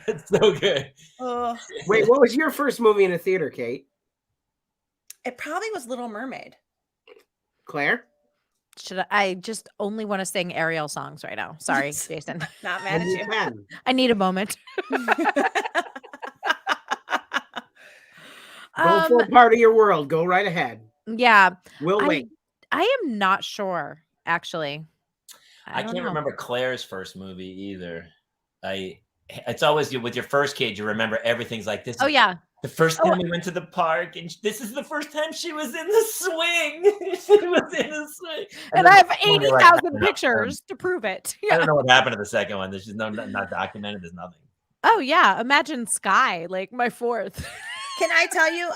It's so good. Wait, what was your first movie in a theater, Kate? It probably was Little Mermaid. Claire? I just only want to sing Ariel songs right now. Sorry, Jason. Not mad at you. I need a moment. Go for a part of your world. Go right ahead. Yeah. We'll wait. I am not sure, actually. I can't remember Claire's first movie either. It's always with your first kid, you remember everything's like this. Oh, yeah. The first time we went to the park, and this is the first time she was in the swing. She was in the swing. And I have 80,000 pictures to prove it. Yeah. I don't know what happened to the second one. There's just not documented. There's nothing. Oh, yeah. Imagine Sky, like my fourth. Can I tell you,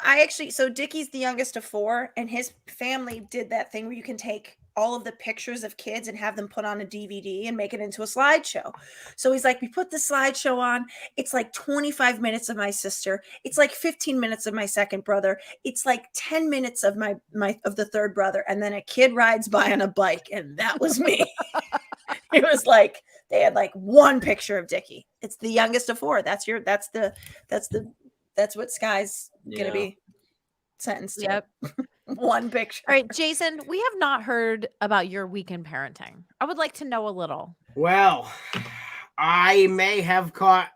so Dickie's the youngest of 4, and his family did that thing where you can take all of the pictures of kids and have them put on a DVD and make it into a slideshow. So he's like, we put the slideshow on. It's like 25 minutes of my sister. It's like 15 minutes of my second brother. It's like 10 minutes of of the third brother. And then a kid rides by on a bike. And that was me. It was like, they had like one picture of Dickie. It's the youngest of 4. That's what Sky's going to be sentenced to. Yep. One picture. All right, Jason, we have not heard about your weekend parenting. I would like to know a little. Well, I may have caught,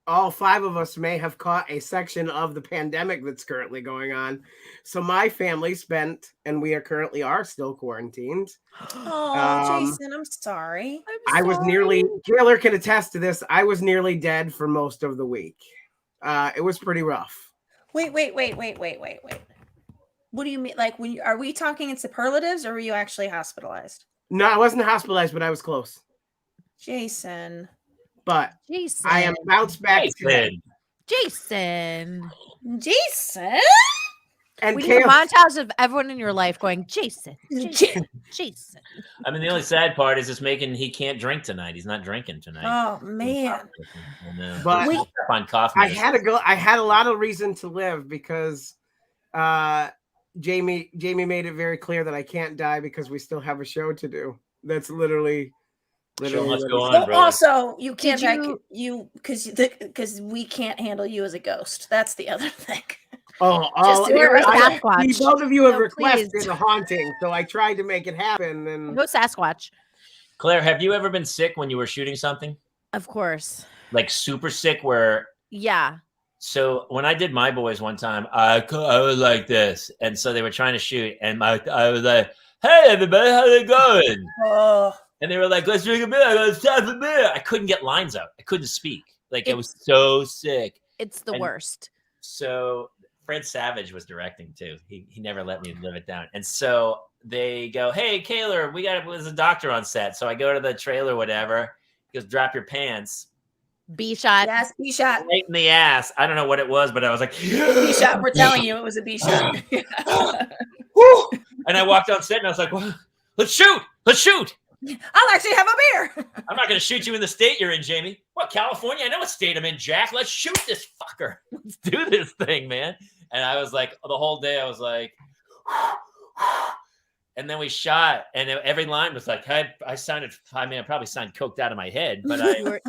all five of us may have caught a section of the pandemic that's currently going on. So my family spent, and we are still quarantined. Oh, Um, Jason, I'm sorry. I was nearly, Taylor can attest to this. I was nearly dead for most of the week. It was pretty rough. Wait. What do you mean? Like, are we talking in superlatives, or were you actually hospitalized? No, I wasn't hospitalized, but I was close. Jason. But Jason. I am bounced back today. Jason. And we need a montage of everyone in your life going, Jason. I mean, the only sad part is he can't drink tonight. He's not drinking tonight. Oh man! But on coffee. I had a lot of reason to live because Jamie made it very clear that I can't die because we still have a show to do. That's literally. Show must go on, brother. Also, you can't because we can't handle you as a ghost. That's the other thing. Both of you have requested a haunting, so I tried to make it happen. And no Sasquatch. Claire, have you ever been sick when you were shooting something? Of course. Like super sick where... Yeah. So when I did My Boys one time, I was like this. And so they were trying to shoot. And I was like, hey, everybody, how's it going? Oh. And they were like, let's drink a beer. I go, it's time for beer. I couldn't get lines out. I couldn't speak. Like, I was so sick. It's the worst. So... Fred Savage was directing too. He never let me live it down. And so they go, hey, Kaylor, there's a doctor on set. So I go to the trailer, whatever. He goes, drop your pants. B shot. Yes, B shot. Right in the ass. I don't know what it was, but I was like, B shot. We're telling you it was a B shot. And I walked on set and I was like, well, let's shoot. I'll actually have a beer. I'm not going to shoot you in the state you're in, Jamie. What, California? I know what state I'm in, Jack. Let's shoot this fucker. Let's do this thing, man. And I was like, the whole day I was like, and then we shot, and every line was like, I probably sounded coked out of my head, but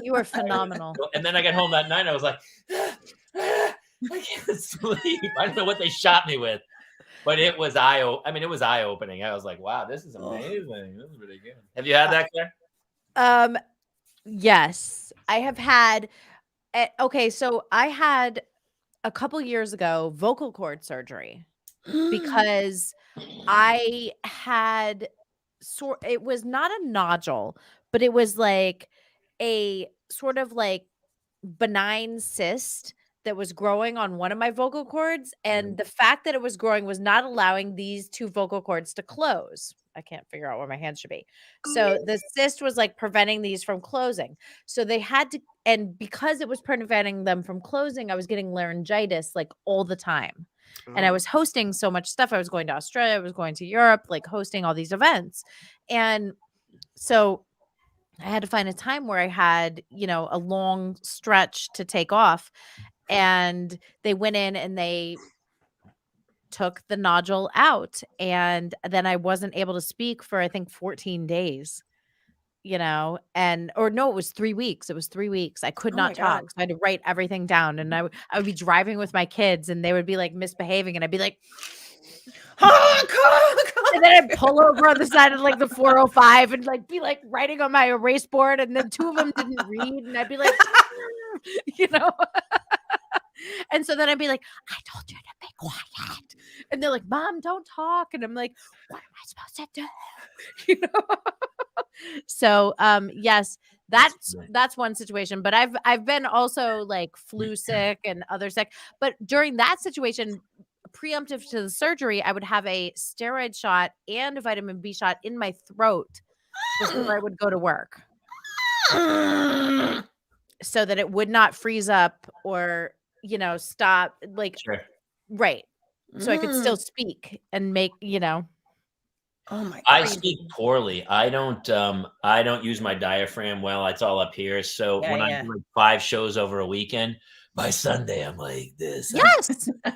you were phenomenal. And then I got home that night, and I was like, I can't sleep. I don't know what they shot me with, but it was eye-opening. I was like, wow, this is amazing. This is really good. Have you had that, Claire? Yes, I have had. Okay, so I had a couple years ago vocal cord surgery because I had it was not a nodule, but it was like a sort of like benign cyst that was growing on one of my vocal cords, and the fact that it was growing was not allowing these two vocal cords to close. I can't figure out where my hands should be. So the cyst was like preventing these from closing. So they had to, and because it was preventing them from closing, I was getting laryngitis like all the time. And I was hosting so much stuff. I was going to Australia, I was going to Europe, like hosting all these events. And so I had to find a time where I had, a long stretch to take off. And they went in and they took the nodule out. And then I wasn't able to speak for, I think, 14 days, it was 3 weeks. It was 3 weeks. I could not talk. So I had to write everything down. And I would be driving with my kids and they would be like misbehaving. And I'd be like, and then I'd pull over on the side of like the 405 and like be like writing on my erase board. And then two of them didn't read. And I'd be like, And so then I'd be like, I told you to be quiet. And they're like, Mom, don't talk. And I'm like, what am I supposed to do? So yes, that's one situation. But I've been also like flu sick and other sick. But during that situation, preemptive to the surgery, I would have a steroid shot and a vitamin B shot in my throat before I would go to work. So that it would not freeze up or stop right. So I could still speak and make, Oh my God. I speak poorly. I don't use my diaphragm well. It's all up here. So when I do like 5 shows over a weekend, by Sunday I'm like this. Yes. and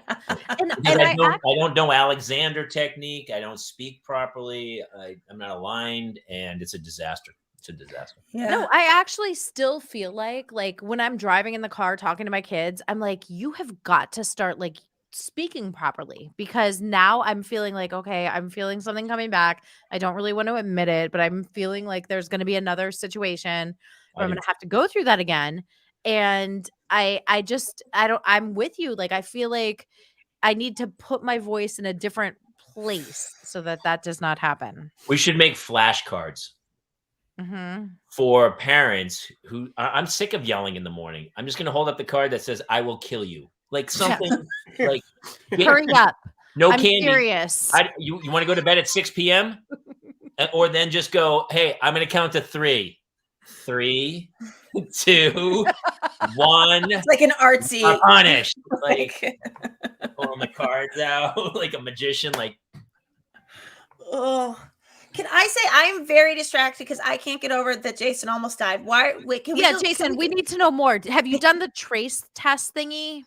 I don't know Alexander technique. I don't speak properly. I'm not aligned, and it's a disaster. It's a disaster. Yeah. No, I actually still feel like when I'm driving in the car talking to my kids, I'm like, you have got to start like speaking properly, because now I'm feeling like, okay, I'm feeling something coming back. I don't really want to admit it, but I'm feeling like there's going to be another situation where I'm going to have to go through that again. And I'm with you. Like, I feel like I need to put my voice in a different place so that does not happen. We should make flashcards for parents who I'm sick of yelling in the morning. I'm just going to hold up the card that says, I will kill you. Like something like, hurry up. No I'm candy. Serious. You want to go to bed at 6 p.m.? Or then just go, hey, I'm going to count to 3. 3, 2, 1. It's like an artsy. Punished. Like pulling the cards out like a magician. Like, oh, can I say I'm very distracted because I can't get over that Jason almost died. Why? Wait, Jason, we need to know more. Have you done the trace test thingy?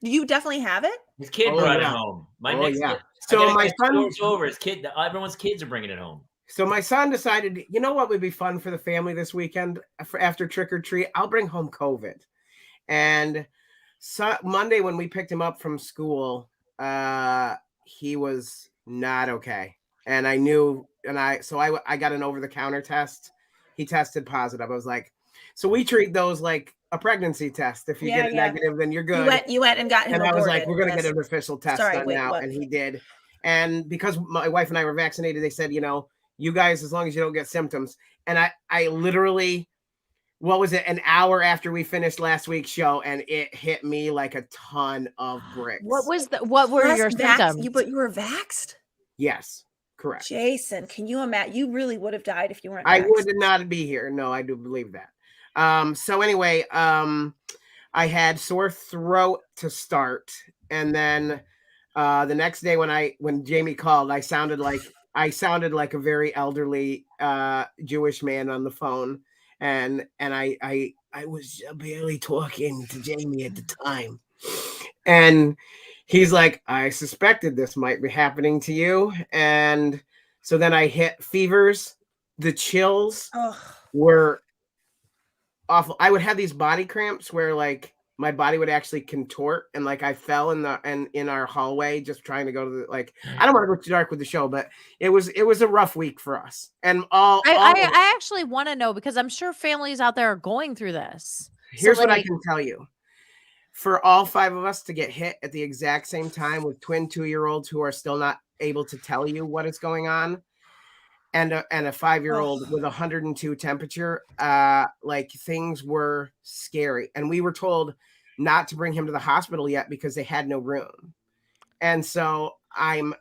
You definitely have it. His kid brought it home. My next kid, so my son over. His kid, everyone's kids are bringing it home. So my son decided, you know what would be fun for the family this weekend after trick or treat? I'll bring home COVID. And Monday when we picked him up from school, he was not okay. And I knew, I got an over-the-counter test. He tested positive. I was like, so we treat those like a pregnancy test. If you get negative, then you're good. You went and got him. And I was like, we're going to get an official test done now. And he did. And because my wife and I were vaccinated, they said, you guys, as long as you don't get symptoms. And I literally, what was it? An hour after we finished last week's show, and it hit me like a ton of bricks. What were your symptoms? But you were vaxxed? Yes, correct. Jason, can you imagine? You really would have died if you weren't vaxxed. I would not be here. No, I do believe that. So anyway, I had sore throat to start. And then the next day when Jamie called, I sounded like a very elderly Jewish man on the phone, and I was barely talking to Jamie at the time, and he's like, I suspected this might be happening to you, and so then I hit fevers. The chills were awful. I would have these body cramps where like my body would actually contort, and like I fell in our hallway just trying to go to I don't want to go too dark with the show, but it was a rough week for us. And I actually want to know, because I'm sure families out there are going through this. Here's what I can tell you. For all 5 of us to get hit at the exact same time with twin 2-year-olds who are still not able to tell you what is going on, and a 5-year-old with 102 temperature, things were scary. And we were told not to bring him to the hospital yet because they had no room. And so I'm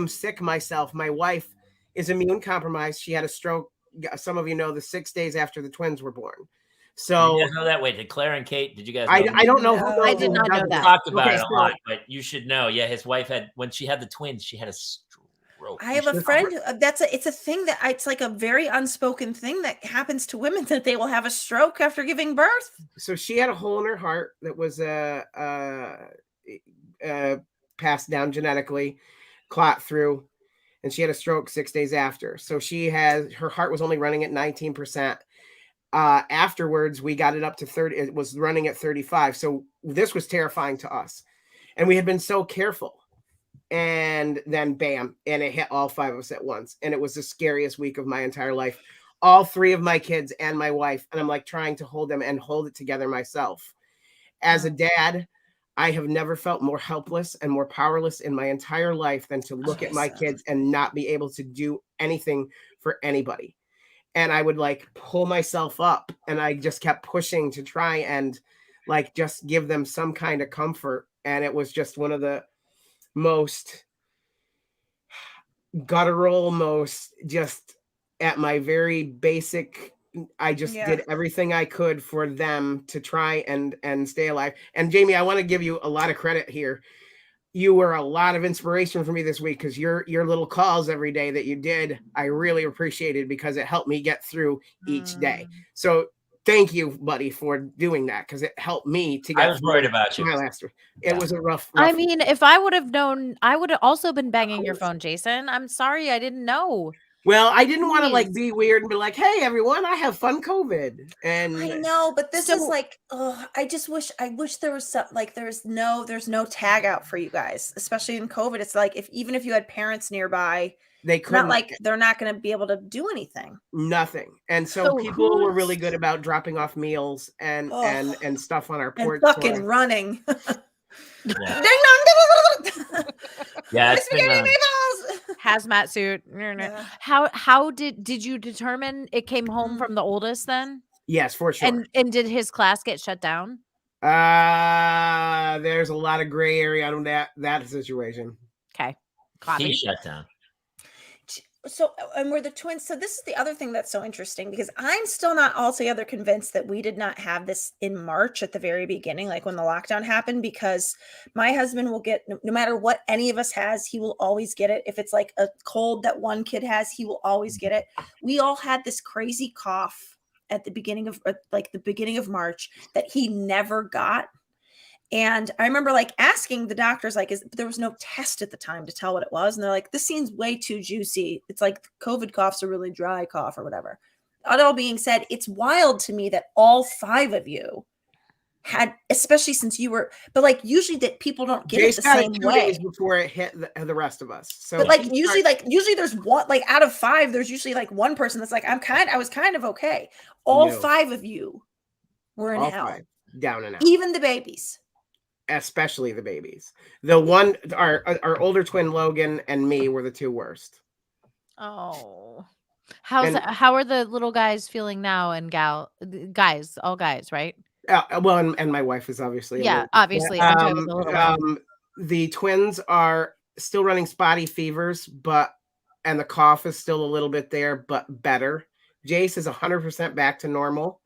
sick myself. My wife is immune compromised. She had a stroke. Some of you know, the 6 days after the twins were born. So you guys know that. Wait, did Claire and Kate? Did you guys? I don't know. I did not know that. We talked about it a lot, but you should know. Yeah, his wife when she had the twins, she had a stroke. I have a friend. It's a thing that it's like a very unspoken thing that happens to women, that they will have a stroke after giving birth. So she had a hole in her heart that was passed down genetically, clot through, and she had a stroke 6 days after. So her heart was only running at 19%. Afterwards, we got it up to 30. It was running at 35. So this was terrifying to us, and we had been so careful. And then bam, and it hit all 5 of us at once. And it was the scariest week of my entire life. All 3 of my kids and my wife. And I'm like trying to hold them and hold it together myself. As a dad, I have never felt more helpless and more powerless in my entire life than to look at my kids and not be able to do anything for anybody. And I would like pull myself up, and I just kept pushing to try and like just give them some kind of comfort. And it was just one of the most guttural, most just at my very basic, I just did everything I could for them to try and stay alive. And Jamie, I want to give you a lot of credit here. You were a lot of inspiration for me this week, because your little calls every day that you did, I really appreciated, because it helped me get through each day. So thank you, buddy, for doing that, because it helped me to get. I was worried about you. My last week. It was a rough. I mean, if I would have known, I would have also been banging your phone, Jason. I'm sorry, I didn't know. Well, I didn't want to like be weird and be like, "Hey, everyone, I have fun COVID." And I know, but this is like, I wish there was some, like, there's no tag out for you guys, especially in COVID. It's like even if you had parents nearby, they couldn't. Not like they're not going to be able to do anything. Nothing. And so people were really good about dropping off meals and stuff on our porch. And fucking running. Yeah. Ding dong. Yeah, hazmat suit. Yeah. How did you determine it came home from the oldest then? Yes, for sure. And did his class get shut down? There's a lot of gray area on that situation. Okay. He shut down. So, and we're the twins. So this is the other thing that's so interesting, because I'm still not altogether convinced that we did not have this in March at the very beginning, like when the lockdown happened, because my husband will get, no matter what any of us has, he will always get it. If it's like a cold that one kid has, he will always get it. We all had this crazy cough at the beginning of March that he never got. And I remember like asking the doctors, like, there was no test at the time to tell what it was. And they're like, this seems way too juicy. It's like COVID cough's a really dry cough or whatever. That all being said, it's wild to me that all 5 of you had, especially since you were, but like usually that people don't get it the same way. Days before it hit the rest of us. So, but like usually there's one, like out of 5, there's usually like one person that's like, I was kind of okay. All 5 of you were in hell. 5, down and out. Even the babies. Especially the babies. The one, our older twin Logan and me were the 2 worst. Oh, how are the little guys feeling now? And guys, all guys, right? Well, and my wife is obviously obviously. The twins are still running spotty fevers, and the cough is still a little bit there, but better. Jace is 100% back to normal.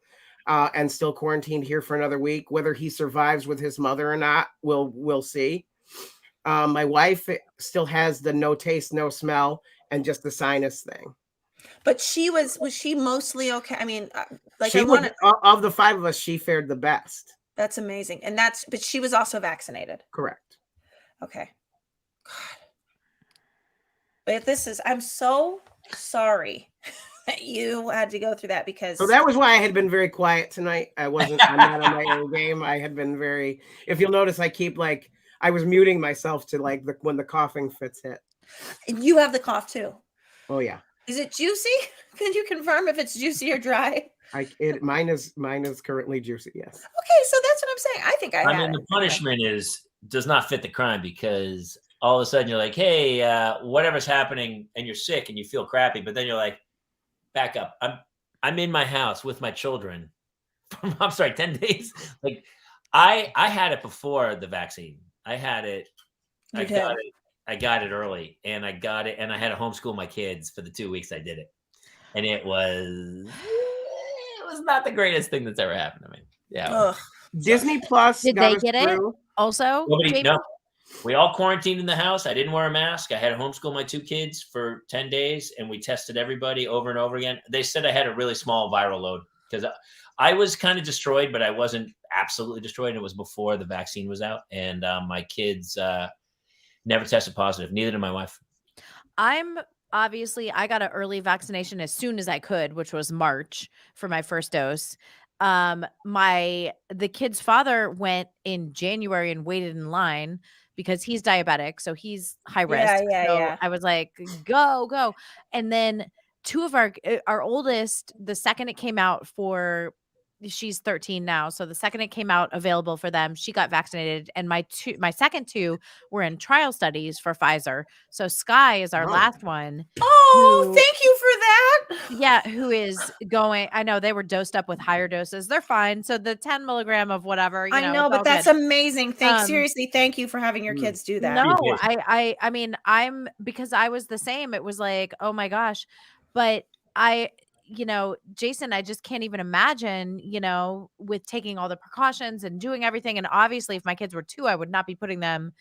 And still quarantined here for another week. Whether he survives with his mother or not, we'll see. My wife still has the no taste, no smell, and just the sinus thing. But was she mostly okay? I mean, like of the 5 of us, she fared the best. That's amazing, but she was also vaccinated. Correct. Okay. God. But I'm so sorry that you had to go through that, because so that was why I had been very quiet tonight. I'm not on my own game. I had been very, if you'll notice, I was muting myself to like when the coughing fits hit. And you have the cough too. Oh yeah. Is it juicy? Can you confirm if it's juicy or dry? Mine is currently juicy. Yes. Okay. So that's what I'm saying. I think I mean, the punishment does not fit the crime, because all of a sudden you're like, hey, whatever's happening, and you're sick and you feel crappy, but then you're like, back up. I'm in my house with my children. I'm sorry, 10 days. Like I had it before the vaccine. I had it. I got it early, and I got it, and I had to homeschool my kids for the 2 weeks I did it. And it was not the greatest thing that's ever happened to me. Yeah. Ugh. Disney Plus. Did they get it also? No. We all quarantined in the house. I didn't wear a mask. I had to homeschool my 2 kids for 10 days, and we tested everybody over and over again. They said I had a really small viral load, because I was kind of destroyed, but I wasn't absolutely destroyed. It was before the vaccine was out, and my kids never tested positive. Neither did my wife. I got an early vaccination as soon as I could, which was March, for my first dose. The kid's father went in January and waited in line because he's diabetic, so he's high risk. Yeah. I was like, go. And then 2 of our oldest, the second it came out she's 13 now. So the second it came out available for them, she got vaccinated. And my second 2 were in trial studies for Pfizer. So Sky is our last one. Oh, thank you for that. Yeah. Who is going, I know they were dosed up with higher doses. They're fine. So the 10 milligram of whatever, I know, but that's amazing. Seriously, thank you for having your kids do that. No, I mean, because I was the same. It was like, oh my gosh. But Jason, I just can't even imagine, with taking all the precautions and doing everything. And obviously, if my kids were 2, I would not be putting them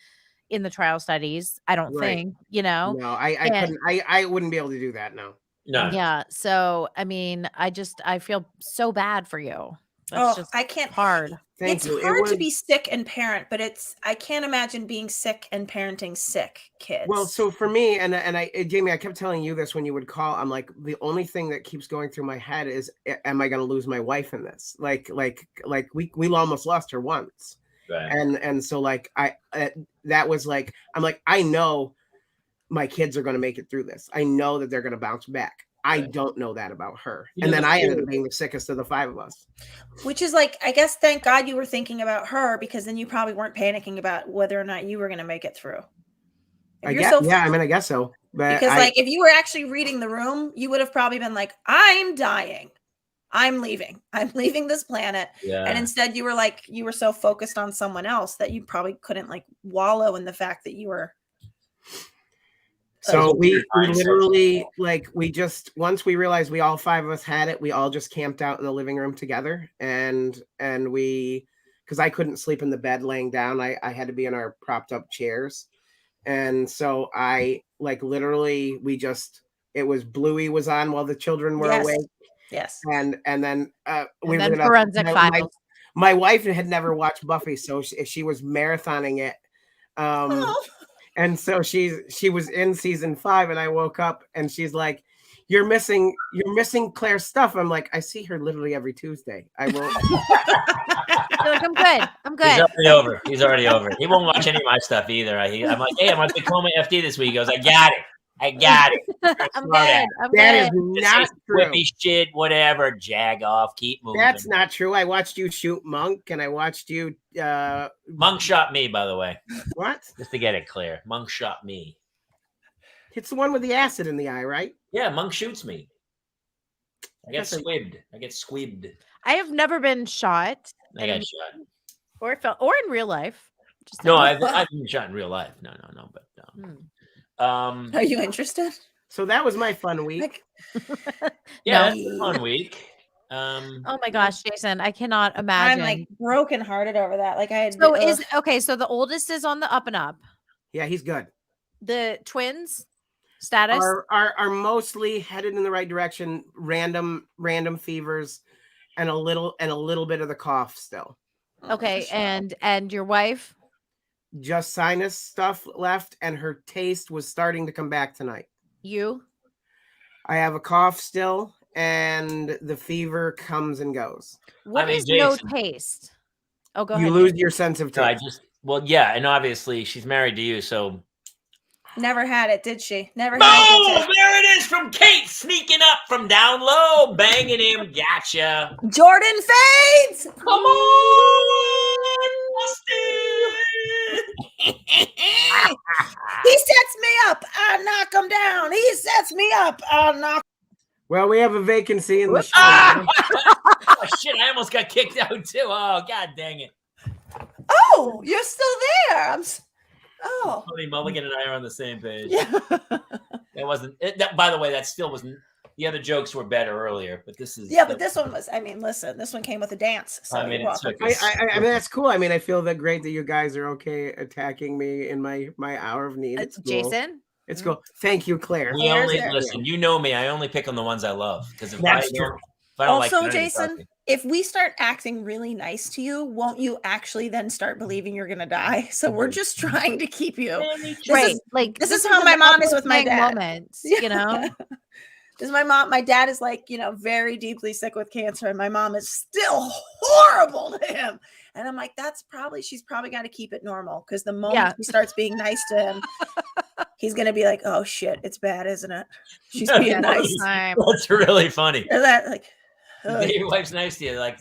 in the trial studies. I don't think, No, I couldn't. I wouldn't be able to do that. No. Yeah. So, I mean, I feel so bad for you. That's just I can't. hard. Thank you. It's hard to be sick and parent, but I can't imagine being sick and parenting sick kids. Well, so for me, and Jamie, I kept telling you this when you would call. I'm like, the only thing that keeps going through my head is, am I going to lose my wife in this? Like we almost lost her once, Right. and so like that was like, I'm like, I know my kids are going to make it through this. I know that they're going to bounce back. I don't know that about her. And then I ended up being the sickest of the 5 of us. Which is like, I guess, thank God you were thinking about her, because then you probably weren't panicking about whether or not you were going to make it through. I guess so. But because like if you were actually reading the room, you would have probably been like, I'm dying. I'm leaving this planet. Yeah. And instead you were like, you were so focused on someone else that you probably couldn't like wallow in the fact that you were. So we literally, like, once we realized we all 5 of us had it, we all just camped out in the living room together. And we, because I couldn't sleep in the bed laying down, I had to be in our propped up chairs. And so I, like, literally, it was Bluey was on while the children were awake. Yes. And then we were forensic files. My wife had never watched Buffy, so she was marathoning it. And so she was in season 5, and I woke up and she's like, you're missing Claire's stuff. I'm like, I see her literally every Tuesday. I will. Like, I'm good. He's already over. He won't watch any of my stuff either. I'm like, hey, I'm on Tacoma FD this week. He goes, I got it. I'm good. That is not true. Whippy shit, whatever. Jag off. Keep moving. That's not true. I watched you shoot Monk, and I watched you. Monk shot me, by the way. What? Just to get it clear, Monk shot me. It's the one with the acid in the eye, right? Yeah, Monk shoots me. I get squibbed. I have never been shot. I got shot. Or in real life. No, I've been shot in real life. No, but are you interested? So that was my fun week. That's a fun week. Oh my gosh, Jason, I cannot imagine. I'm like brokenhearted over that. Like so the oldest is on the up and up. Yeah, he's good. The twins status are mostly headed in the right direction. Random fevers and a little bit of the cough still. Okay, and your wife? Just sinus stuff left, and her taste was starting to come back tonight. You? I have a cough still, and the fever comes and goes. What is no taste? Oh, go ahead. You lose your sense of taste. And obviously she's married to you, so. Never had it, did she? Never Boom! had it. There it is from Kate, sneaking up from down low, banging him. Gotcha. Jordan fades. Come on, He sets me up. I knock him down. He sets me up. I knock. Well, we have a vacancy in the show. Oh shit! I almost got kicked out too. Oh god, dang it! Oh, you're still there. Tony Mulligan and I are on the same page. Yeah. It wasn't. By the way, that still wasn't. The other jokes were better earlier, but this is. Yeah, but this one was. I mean, listen, this one came with a dance. So I mean, that's cool. I mean, I feel that great that you guys are okay attacking me in my hour of need. It's cool. Jason, it's cool. Thank you, Claire. Listen. You know me. I only pick on the ones I love because if I don't like Jason, if we start acting really nice to you, won't you actually then start believing you're gonna die? So we're just trying to keep you right. This is how my mom is with my dad. Moments, you know. This is my dad is like, very deeply sick with cancer, and my mom is still horrible to him. And I'm like, she's probably got to keep it normal, because the moment he starts being nice to him, he's gonna be like, oh shit, it's bad, isn't it? She's being nice. That's really funny. Your wife's nice to you, like.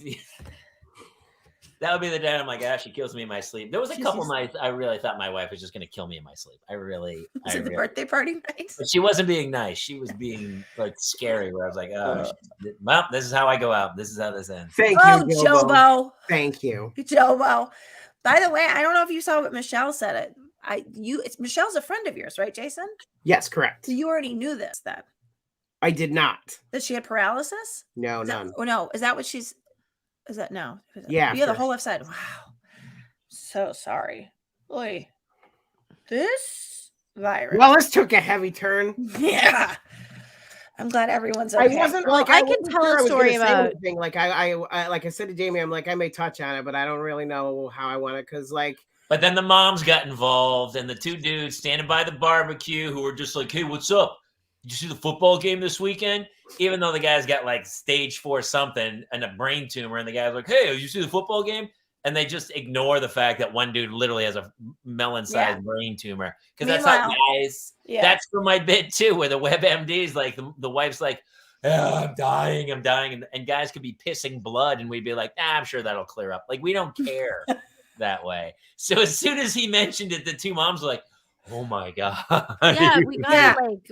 That would be the day I'm like, she kills me in my sleep. There was a couple nights I really thought my wife was just going to kill me in my sleep. Was it the birthday party night? But she wasn't being nice. She was being like scary, where I was like, well, this is how I go out. This is how this ends. Thank you, Jobo. Thank you. Jobo. By the way, I don't know if you saw what Michelle said. Michelle's a friend of yours, right, Jason? Yes, correct. So you already knew this then? I did not. That she had paralysis? No, none. No. Is that what she's... Is that no? Yeah. The whole left side. Wow. So sorry. Boy. This virus. Well, this took a heavy turn. Yeah. I'm glad everyone's I okay. wasn't Well, like I I can wasn't tell sure a I was story gonna say about- anything. Like I like I said to Jamie, I'm like I may touch on it, but I don't really know how I want it because like. But then the moms got involved, and the two dudes standing by the barbecue who were just like, "Hey, what's up? Did you see the football game this weekend?" Even though the guy's got like stage 4 something and a brain tumor, and the guy's like, "Hey, did you see the football game?" And they just ignore the fact that one dude literally has a melon-sized brain tumor. Because that's how guys. Yeah. That's for my bit too, where the WebMD's like the wife's like, "Oh, I'm dying," and guys could be pissing blood, and we'd be like, "I'm sure that'll clear up." Like we don't care that way. So as soon as he mentioned it, the two moms were like, "Oh my god!" Yeah,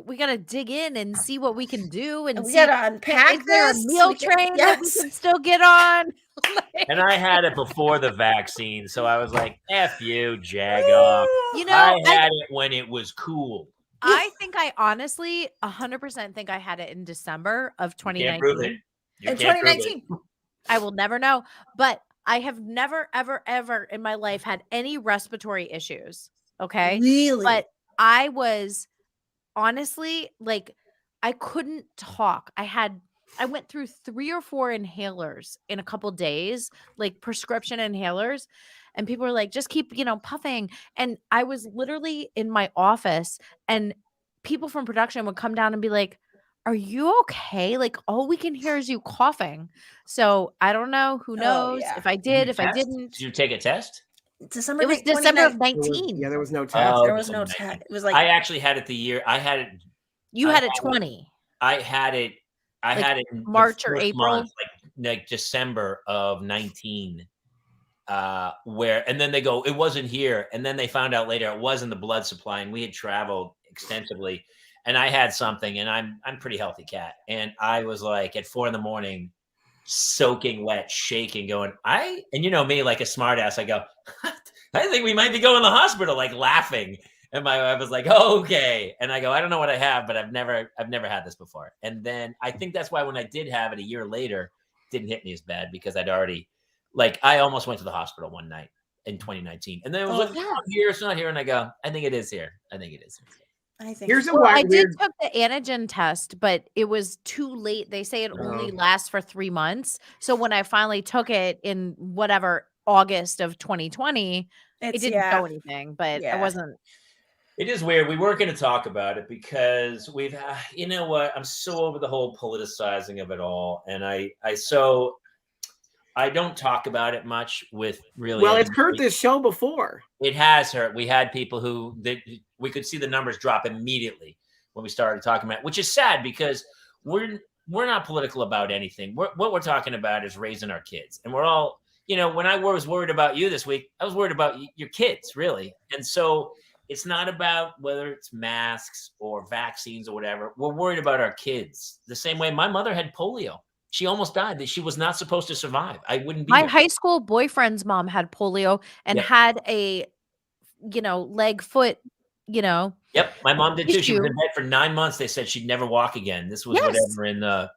we gotta dig in and see what we can do, and we see, gotta unpack is there a this. meal train that we can still get on? And I had it before the vaccine, so I was like, "F you, jag off." You know, I had it when it was cool. I think I honestly 100% think I had it in December of You can't prove 2019. it. In 2019. I will never know, but I have never, ever, ever in my life had any respiratory issues. Okay. Really? But I was honestly like, I couldn't talk. I went through 3 or 4 inhalers in a couple days, like prescription inhalers. And people were like, just keep, puffing. And I was literally in my office, and people from production would come down and be like, are you okay? Like, all we can hear is you coughing. So I don't know. Who knows if I did, if I didn't. Did you take a test? December. It was December of 2019. 19. Yeah, there was no test. There was no test. It was like I actually had it the year I had it. You had it 20. I had it. I Like had it in March the or first April? month, like December of 19. And then they go, it wasn't here, and then they found out later it was in the blood supply, and we had traveled extensively, and I had something, and I'm a pretty healthy cat, and I was like at 4 a.m, soaking wet, shaking, going, and you know me, like a smart ass, I go, I think we might be going to the hospital, like laughing. And my wife was like, oh, okay. And I go, I don't know what I have, but I've never had this before. And then I think that's why when I did have it a year later, it didn't hit me as bad, because I'd already, I almost went to the hospital one night in 2019. And then it was like, it's not here. And I go, I think it is here. I think it is here. I think Here's a I weird. did took the antigen test, but it was too late. They say it only lasts for 3 months. So when I finally took it in whatever August of 2020, it didn't show anything, but I wasn't. It is weird. We weren't going to talk about it because we've, you know what? I'm so over the whole politicizing of it all. And I don't talk about it much with really. Well, it's hurt this show before. It has hurt. We had people who we could see the numbers drop immediately when we started talking about it, which is sad because we're not political about anything. What we're talking about is raising our kids. And we're all, when I was worried about you this week, I was worried about your kids, really. And so it's not about whether it's masks or vaccines or whatever. We're worried about our kids. The same way my mother had polio. She almost died. That she was not supposed to survive. I wouldn't be. My high school boyfriend's mom had polio and had a, leg, foot, Yep. My mom did too. She was issue. in bed for 9 months. They said she'd never walk again. This was whatever in the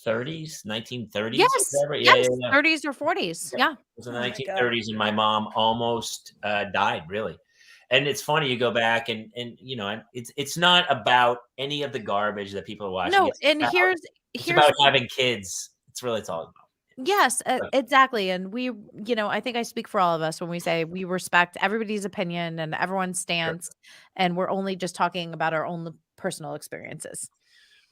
30s, 1930s. Yes. Whatever. Yes. Yeah. 30s or 40s. Yeah. It was in the 1930s, and my mom almost died, really. And it's funny, you go back and it's not about any of the garbage that people are watching. No, it's and about, here's about having kids. It's all about. Yes, exactly. And we, I think I speak for all of us when we say we respect everybody's opinion and everyone's stance, and we're only just talking about our own personal experiences.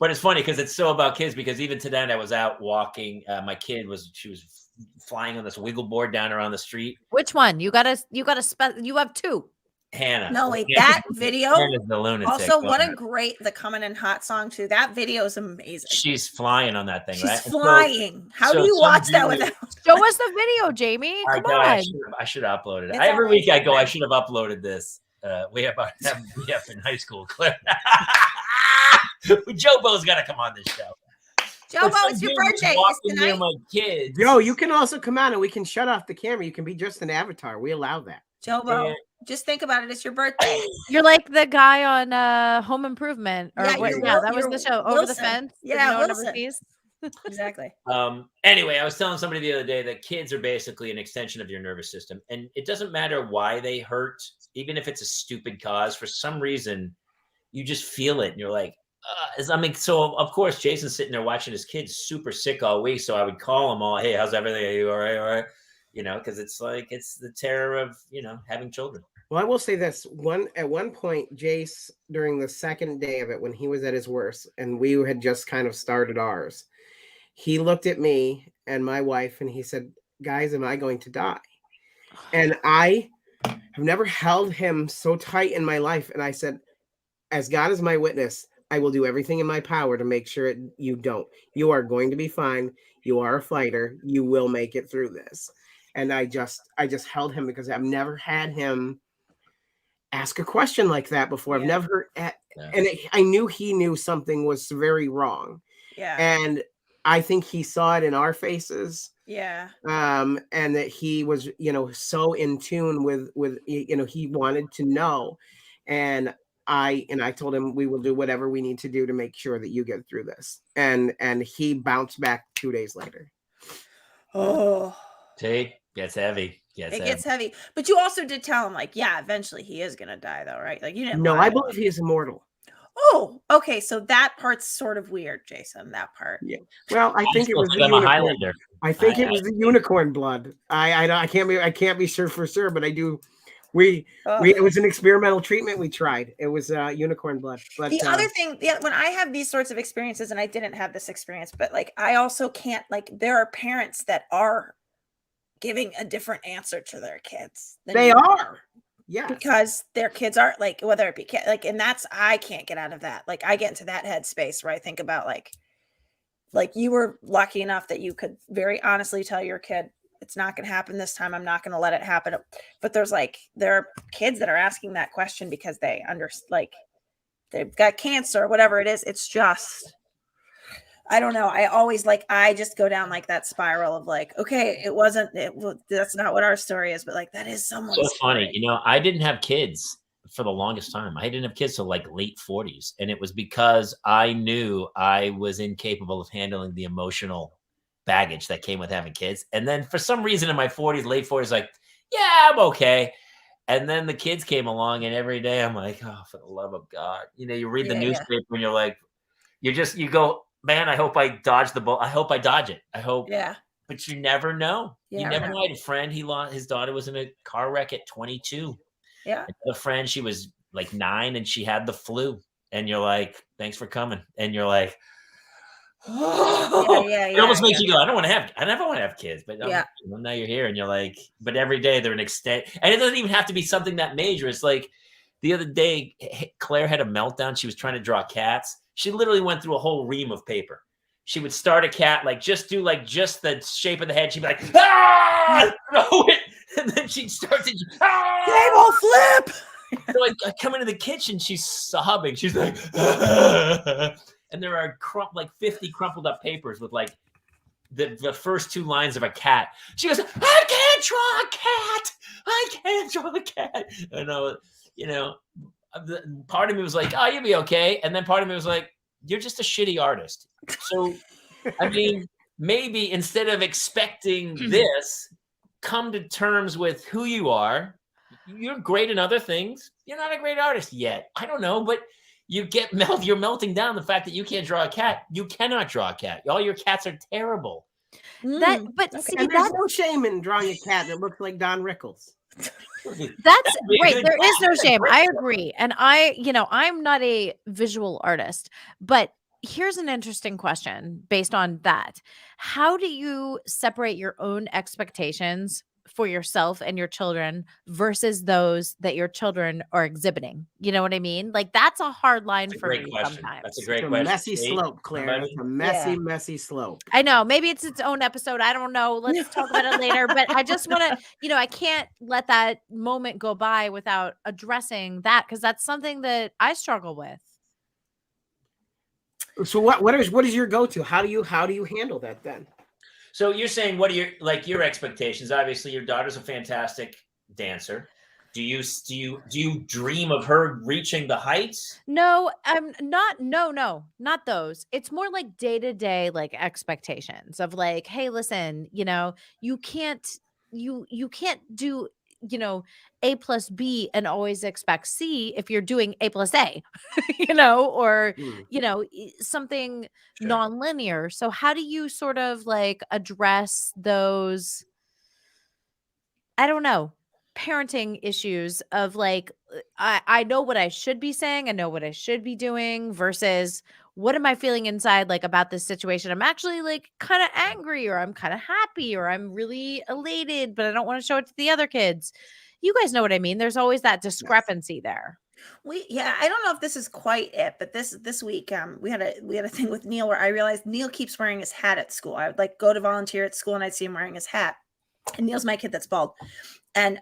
But it's funny because it's so about kids, because even today I was out walking. My kid she was flying on this wiggle board down around the street. Which one? You have 2. Hannah. No, wait, Hannah, that video. Hannah's the lunatic. Also, what a great The Coming in Hot song too. That video is amazing. She's flying on that thing, She's right? flying. How do you watch that without? Show us the video, Jamie. Come on. I should have uploaded it. It's Every week I go, amazing. I should have uploaded this. We have in high school, Claire. Joe Bo's got to come on this show. Joe Bo, it's your birthday. It's tonight. My kids. Yo, you can also come on and we can shut off the camera. You can be just an avatar. We allow that. Joe Bo, just think about it. It's your birthday. You're like the guy on Home Improvement. Or that was the show. Over the Fence. Yeah, Wilson. Exactly. Anyway, I was telling somebody the other day that kids are basically an extension of your nervous system. And it doesn't matter why they hurt, even if it's a stupid cause. For some reason, you just feel it. And you're like, I mean, so of course Jason's sitting there watching his kids super sick all week. So I would call him all, hey, how's everything? Are you all right? All right. Because it's the terror of, having children. Well, I will say this: at one point, Jace, during the second day of it, when he was at his worst, and we had just kind of started ours, he looked at me and my wife, and he said, "Guys, am I going to die?" And I have never held him so tight in my life, and I said, "As God is my witness, I will do everything in my power to make sure you don't. You are going to be fine. You are a fighter. You will make it through this." And I just held him because I've never had him ask a question like that before. I've never, and I knew he knew something was very wrong. Yeah. And I think he saw it in our faces. Yeah. And that he was, so in tune with, he wanted to know. And I told him, we will do whatever we need to do to make sure that you get through this. And he bounced back 2 days later. Oh, See, gets heavy. It gets heavy. But you also did tell him, eventually he is gonna die, though, right? You didn't. No, I believe he is immortal. Oh, okay. So that part's sort of weird, Jason. That part. Yeah. Well, I think it was I'm a Highlander. I think it was the unicorn blood. I can't be sure for sure, but I do. It was an experimental treatment we tried. It was unicorn blood. But the other thing, when I have these sorts of experiences, and I didn't have this experience, but I also can't, there are parents that are giving a different answer to their kids. They are. Yeah. Because their kids are whether it be and that's, I can't get out of that. I get into that headspace where I think about you were lucky enough that you could very honestly tell your kid, it's not going to happen this time. I'm not going to let it happen. But there are kids that are asking that question because they they've got cancer or whatever it is. It's just, I don't know. I always I just go down that spiral of okay, that's not what our story is, but that is someone's so story. Funny. I didn't have kids for the longest time. I didn't have kids till late 40s. And it was because I knew I was incapable of handling the emotional baggage that came with having kids. And then for some reason in my 40s, late 40s, yeah, I'm okay. And then the kids came along, and every day I'm oh, for the love of God. You read the newspaper and you're you go, man, I hope I dodge the bullet. I hope I dodge it. I hope. Yeah. But you never know. Yeah, you never know. I had a friend, his daughter was in a car wreck at 22. Yeah. A friend, she was 9 and she had the flu. And you're thanks for coming. And you're it almost makes you go, I never want to have kids, but now you're here and you're but every day they're an extent. And it doesn't even have to be something that major. It's the other day, Claire had a meltdown. She was trying to draw cats. She literally went through a whole ream of paper. She would start a cat, just do just the shape of the head. She'd be ah! Throw it. And then she'd start to, table flip. So I come into the kitchen, she's sobbing. She's ah! And there are 50 crumpled up papers with the first 2 lines of a cat. She goes, I can't draw a cat. I can't draw a cat. And part of me was oh, you'll be okay. And then part of me was you're just a shitty artist. So, I mean, maybe instead of expecting this, come to terms with who you are. You're great in other things. You're not a great artist yet. I don't know, but you're melting down the fact that you can't draw a cat. You cannot draw a cat. All your cats are terrible. There's no shame in drawing a cat that looks like Don Rickles. That's right. There is no shame. I agree. And I'm not a visual artist, but here's an interesting question based on that. How do you separate your own expectations for yourself and your children versus those that your children are exhibiting? You know what I mean? That's a hard line for me sometimes. That's a great question. Messy slope, Claire. It's a messy slope. I know. Maybe it's its own episode. I don't know. Let's talk about it later. But I just want to, I can't let that moment go by without addressing that, because that's something that I struggle with. So what is your go-to? How do you handle that then? So you're saying, what are your expectations? Obviously, your daughter's a fantastic dancer. Do you dream of her reaching the heights? No, not those. It's more day-to-day expectations of hey, listen, you can't do A plus B and always expect C if you're doing A plus A, or, something Sure. non-linear. So how do you sort of like address those, I don't know, parenting issues of like, I know what I should be saying, I know what I should be doing versus what am I feeling inside like about this situation? I'm actually like kind of angry or I'm kind of happy or I'm really elated, but I don't want to show it to the other kids. You guys know what I mean? There's always that discrepancy there. I don't know if this is quite it, but this week we had a thing with Neil where I realized Neil keeps wearing his hat at school. I would like go to volunteer at school and I'd see him wearing his hat. And Neil's my kid that's bald. And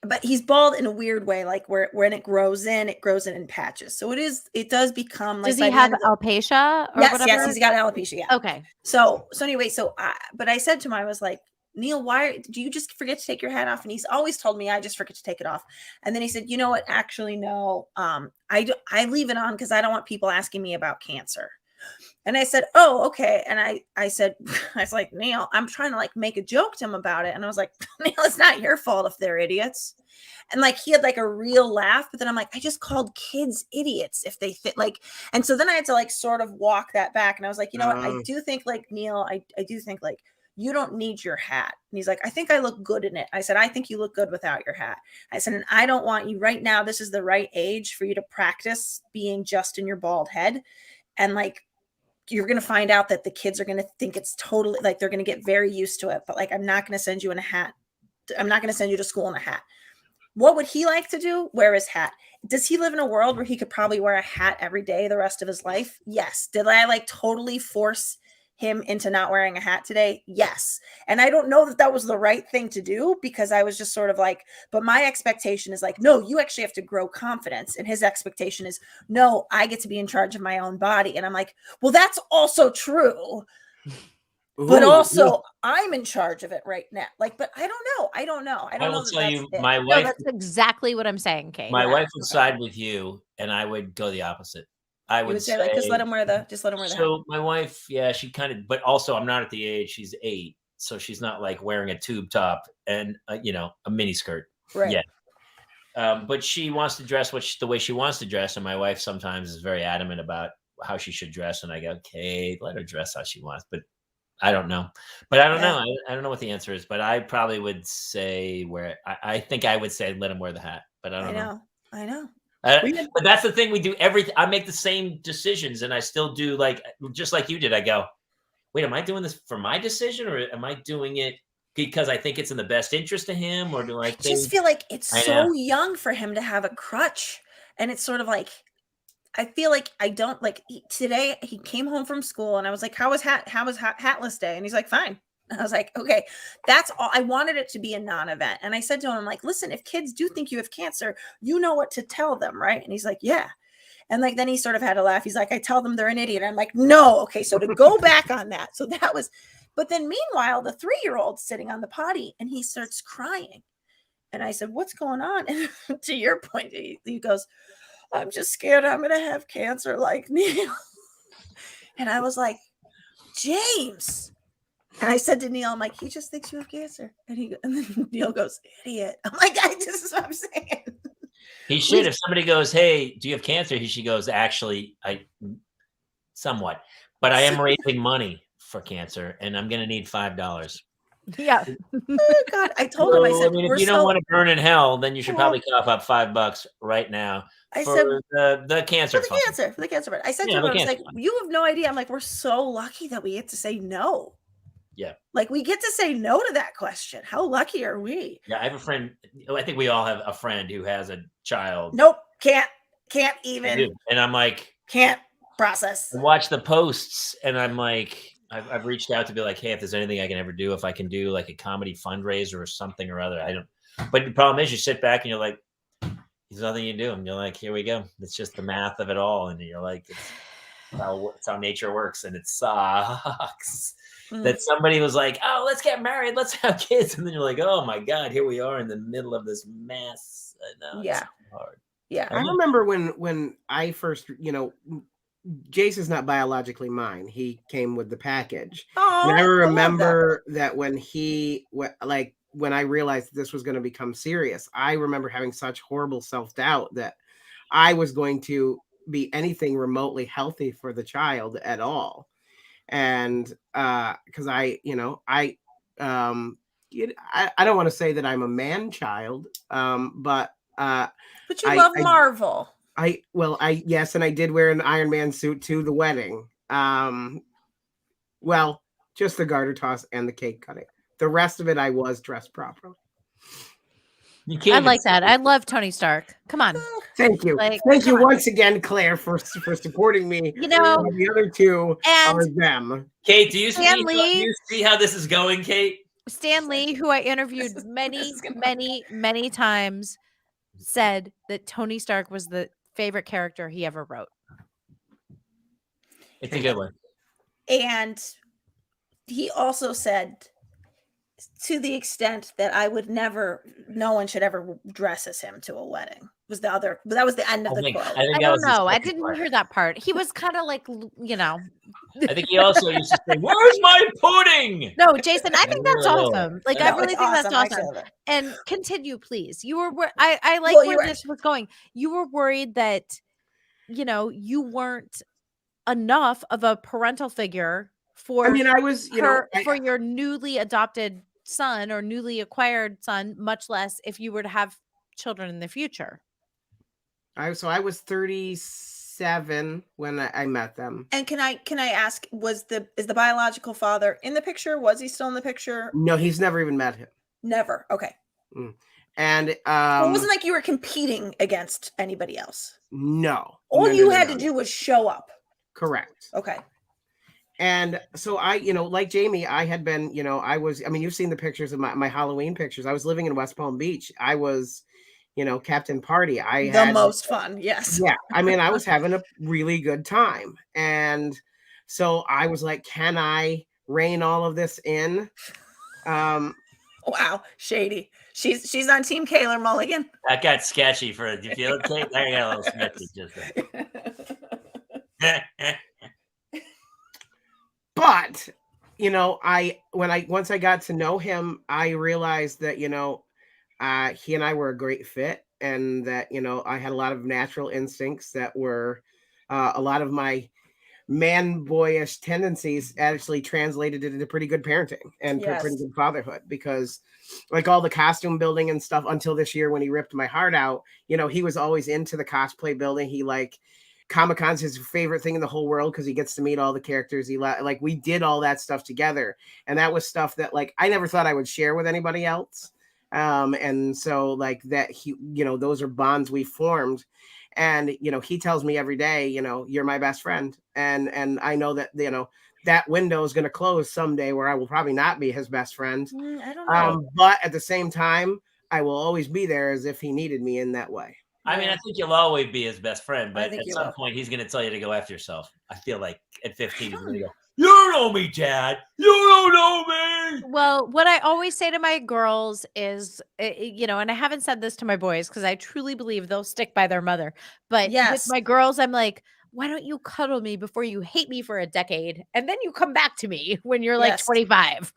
but he's bald in a weird way, like where when it grows in patches. So it does become like. Does he have alopecia or whatever? Yes, he's got alopecia. Yeah. Okay. So anyway, but I said to him, I was like, Neil, why do you just forget to take your hat off? And he's always told me I just forget to take it off. And then he said, you know what? Actually, no. I leave it on because I don't want people asking me about cancer. And I said, oh, okay. And I said, I was like, Neil, I'm trying to like make a joke to him about it. And I was like, Neil, it's not your fault if they're idiots. And like, he had like a real laugh, but then I'm like, I just called kids idiots if they fit like, and so then I had to like sort of walk that back. And I was like, you know what? I do think like Neil, I do think like, you don't need your hat. And he's like, I think I look good in it. I said, I think you look good without your hat. I said, and I don't want you right now. This is the right age for you to practice being just in your bald head. And like, you're going to find out that the kids are going to think it's totally like, they're going to get very used to it. But like, I'm not going to send you in a hat. I'm not going to send you to school in a hat. What would he like to do? Wear his hat. Does he live in a world where he could probably wear a hat every day the rest of his life? Yes. Did I like totally force him into not wearing a hat today? Yes. And I don't know that was the right thing to do because I was just sort of like, but my expectation is like, no, you actually have to grow confidence. And his expectation is, no, I get to be in charge of my own body. And I'm like, well, that's also true. But also I'm in charge of it right now. Like, but I don't know. I will tell you, my wife. That's exactly what I'm saying, Kate. My wife would side with you and I would go the opposite. I would say like, just let him wear the hat. So my wife, yeah, she kind of, but also I'm not at the age, she's 8. So she's not like wearing a tube top and, a mini skirt. Right. Yeah. But she wants to dress the way she wants to dress. And my wife sometimes is very adamant about how she should dress. And I go, okay, let her dress how she wants. But I don't know. But I don't know. I don't know what the answer is. But I probably would say I think I would say let him wear the hat. But I don't know. I know. But that's the thing. We do everything. I make the same decisions and I still do like, just like you did. I go, wait, am I doing this for my decision or am I doing it because I think it's in the best interest of him? Or do I just feel like it's so young for him to have a crutch. And it's sort of like, I feel like I don't like today he came home from school and I was like, how was hatless day? And he's like, fine. I was like, okay, that's all. I wanted it to be a non-event. And I said to him, I'm like, listen, if kids do think you have cancer, you know what to tell them, right? And he's like, yeah. And like, then he sort of had a laugh. He's like, I tell them they're an idiot. I'm like, no. Okay. So to go back on that. So that was, but then meanwhile, the 3-year-old's sitting on the potty and he starts crying. And I said, what's going on? And to your point, he goes, I'm just scared I'm going to have cancer like Neil. And I was like, James. And I said to Neil, I'm like, he just thinks you have cancer. And then Neil goes, idiot. I'm like, this is what I'm saying. He should. If somebody goes, hey, do you have cancer? She goes, actually, somewhat. But I am raising money for cancer and I'm going to need $5. Yeah. Oh, God. I told him, I said, if you don't want to burn in hell, then you should probably cough up $5 right now. I said, the cancer. For the cancer. But I said to him, I was like, you have no idea. I'm like, we're so lucky that we get to say no. Yeah. Like we get to say no to that question. How lucky are we? Yeah. I have a friend. I think we all have a friend who has a child. Nope. Can't even. And I'm like, can't process. I watch the posts and I'm like, I've reached out to be like, hey, if there's anything I can ever do, if I can do like a comedy fundraiser or something or other, I don't. But the problem is you sit back and you're like, there's nothing you can do. And you're like, here we go. It's just the math of it all. And you're like, it's how nature works. And it sucks. That somebody was like, oh, let's get married, let's have kids. And then you're like, oh my God, here we are in the middle of this mess. I know, it's hard. Yeah. I remember when I first, Jace is not biologically mine. He came with the package. Oh, and I remember that when he when I realized this was going to become serious, I remember having such horrible self-doubt that I was going to be anything remotely healthy for the child at all. And because I don't want to say that I'm a man child, but you love Marvel. Yes, and I did wear an Iron Man suit to the wedding. Well, just the garter toss and the cake cutting. The rest of it, I was dressed properly. I like that. I love Tony Stark. Come on. Thank you. Thank you once again, Claire, for supporting me. You know, the other two are them. Kate, do you see how this is going, Kate? Stan Lee, who I interviewed many times, said that Tony Stark was the favorite character he ever wrote. It's a good one. And he also said, to the extent that no one should ever dress as him to a wedding. That was the end of the quote. I don't know. I didn't hear that part. He was kind of like, I think he also used to say, "Where's my pudding?" No, Jason, I think that's awesome. Like, I really think that's awesome. And continue, please. You were, I like where this was going. You were worried that, you weren't enough of a parental figure for. I mean, I was, for your newly adopted son or newly acquired son, much less if you were to have children in the future. I was 37 when I met them. And can I ask, is the biological father in the picture? Was he still in the picture? No, he's never even met him. Never. Okay. And it wasn't like you were competing against anybody else. No. All you had to do was show up. Correct. Okay. And so I, like Jamie, I had been, you've seen the pictures of my Halloween pictures. I was living in West Palm Beach. I was, Captain Party. I had the most fun. Yes. Yeah. I mean, I was having a really good time. And so I was like, can I rein all of this in? Wow. Shady. She's on Team Clare Mulligan. That got sketchy do you feel it, Kate? There you got a little sketchy just there. But, once I got to know him, I realized that, he and I were a great fit, and that, I had a lot of natural instincts that were a lot of my man boyish tendencies actually translated into pretty good parenting and pretty good fatherhood, because like all the costume building and stuff until this year when he ripped my heart out, he was always into the cosplay building. He Comic-Con's his favorite thing in the whole world because he gets to meet all the characters. We did all that stuff together, and that was stuff that I never thought I would share with anybody else. And so that those are bonds we formed. And he tells me every day, you're my best friend, and I know that that window is going to close someday where I will probably not be his best friend. I don't know. But at the same time, I will always be there as if he needed me in that way. I mean, I think you'll always be his best friend, but at some point he's going to tell you to go after yourself. I feel like at 15, he's going to go, "You don't know me, Dad. You don't know me." Well, what I always say to my girls is, and I haven't said this to my boys because I truly believe they'll stick by their mother. But with my girls, I'm like, why don't you cuddle me before you hate me for a decade? And then you come back to me when you're 25.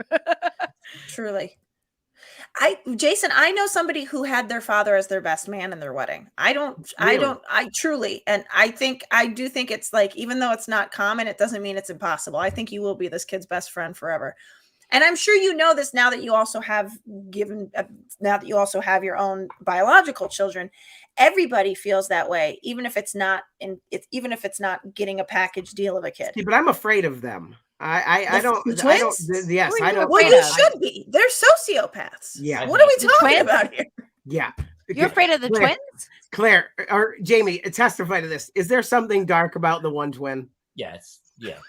Truly. Jason, I know somebody who had their father as their best man in their wedding. I truly, and I do think it's even though it's not common, it doesn't mean it's impossible. I think you will be this kid's best friend forever. And I'm sure you know this now that you also have your own biological children. Everybody feels that way, even if it's not getting a package deal of a kid. See, but I'm afraid of them. I don't. Yes, I don't. Well, you should be. They're sociopaths. Yeah. What are we talking about here? Yeah. You're afraid of the twins? Claire or Jamie, testify to this. Is there something dark about the one twin? Yes. Yeah.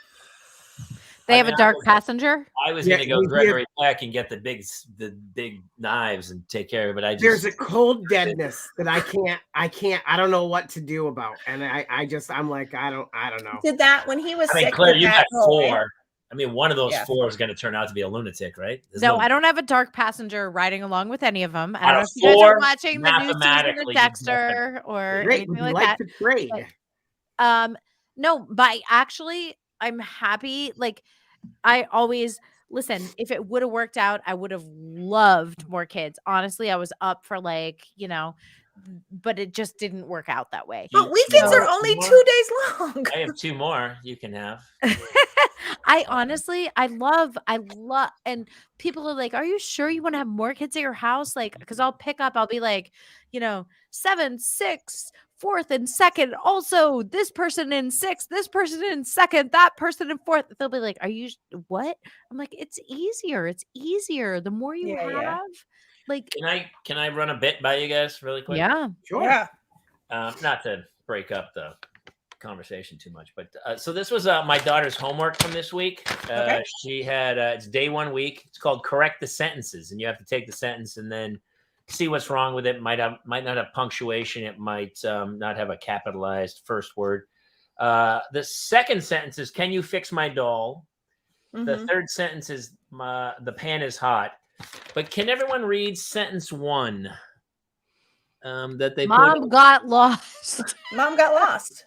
They have a dark passenger. I was going to go Gregory Peck and get the big knives and take care of it. There's a cold deadness that I don't know what to do about. And I'm like, I don't know. Did that when he was sick? Claire, you got 4. I mean, one of those 4 is going to turn out to be a lunatic, right? No, I don't have a dark passenger riding along with any of them. I don't know if you guys are watching the new season of Dexter or anything like that. To trade. No, but actually, I'm happy. I always listen, if it would have worked out, I would have loved more kids. Honestly, I was up for like, but it just didn't work out that way. But weekends are only 2 days long. I have 2 more you can have. I love, and people are like, are you sure you want to have more kids at your house? Like, because I'll be like, 7, 6, 4th, and 2nd. Also, this person in 6th, this person in 2nd, that person in 4th. They'll be like, are you what? I'm like, it's easier. It's easier. The more you have, like, can I run a bit by you guys really quick? Yeah, Sure. Yeah. Not to break up the conversation too much, but so this was my daughter's homework from this week. Okay. She had it's day 1 week. It's called correct the sentences, and you have to take the sentence and then see what's wrong with it. Might not have punctuation. It might not have a capitalized first word. The second sentence is, can you fix my doll? The third sentence is, the pan is hot. But can everyone read sentence 1 that they Mom got lost. Mom got lost.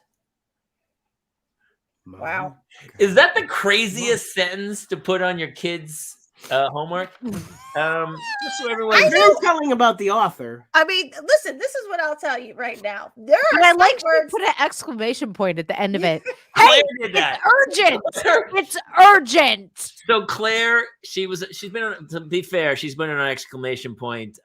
Wow. Is that the craziest sentence to put on your kids' homework? Just so everyone. I'm telling about the author. I mean, listen, this is what I'll tell you right now. There are And I like words. to put an exclamation point at the end of it. Claire Hey, did that. it's urgent. It's urgent. So Claire, she's been on, to be fair, she's been on an exclamation point.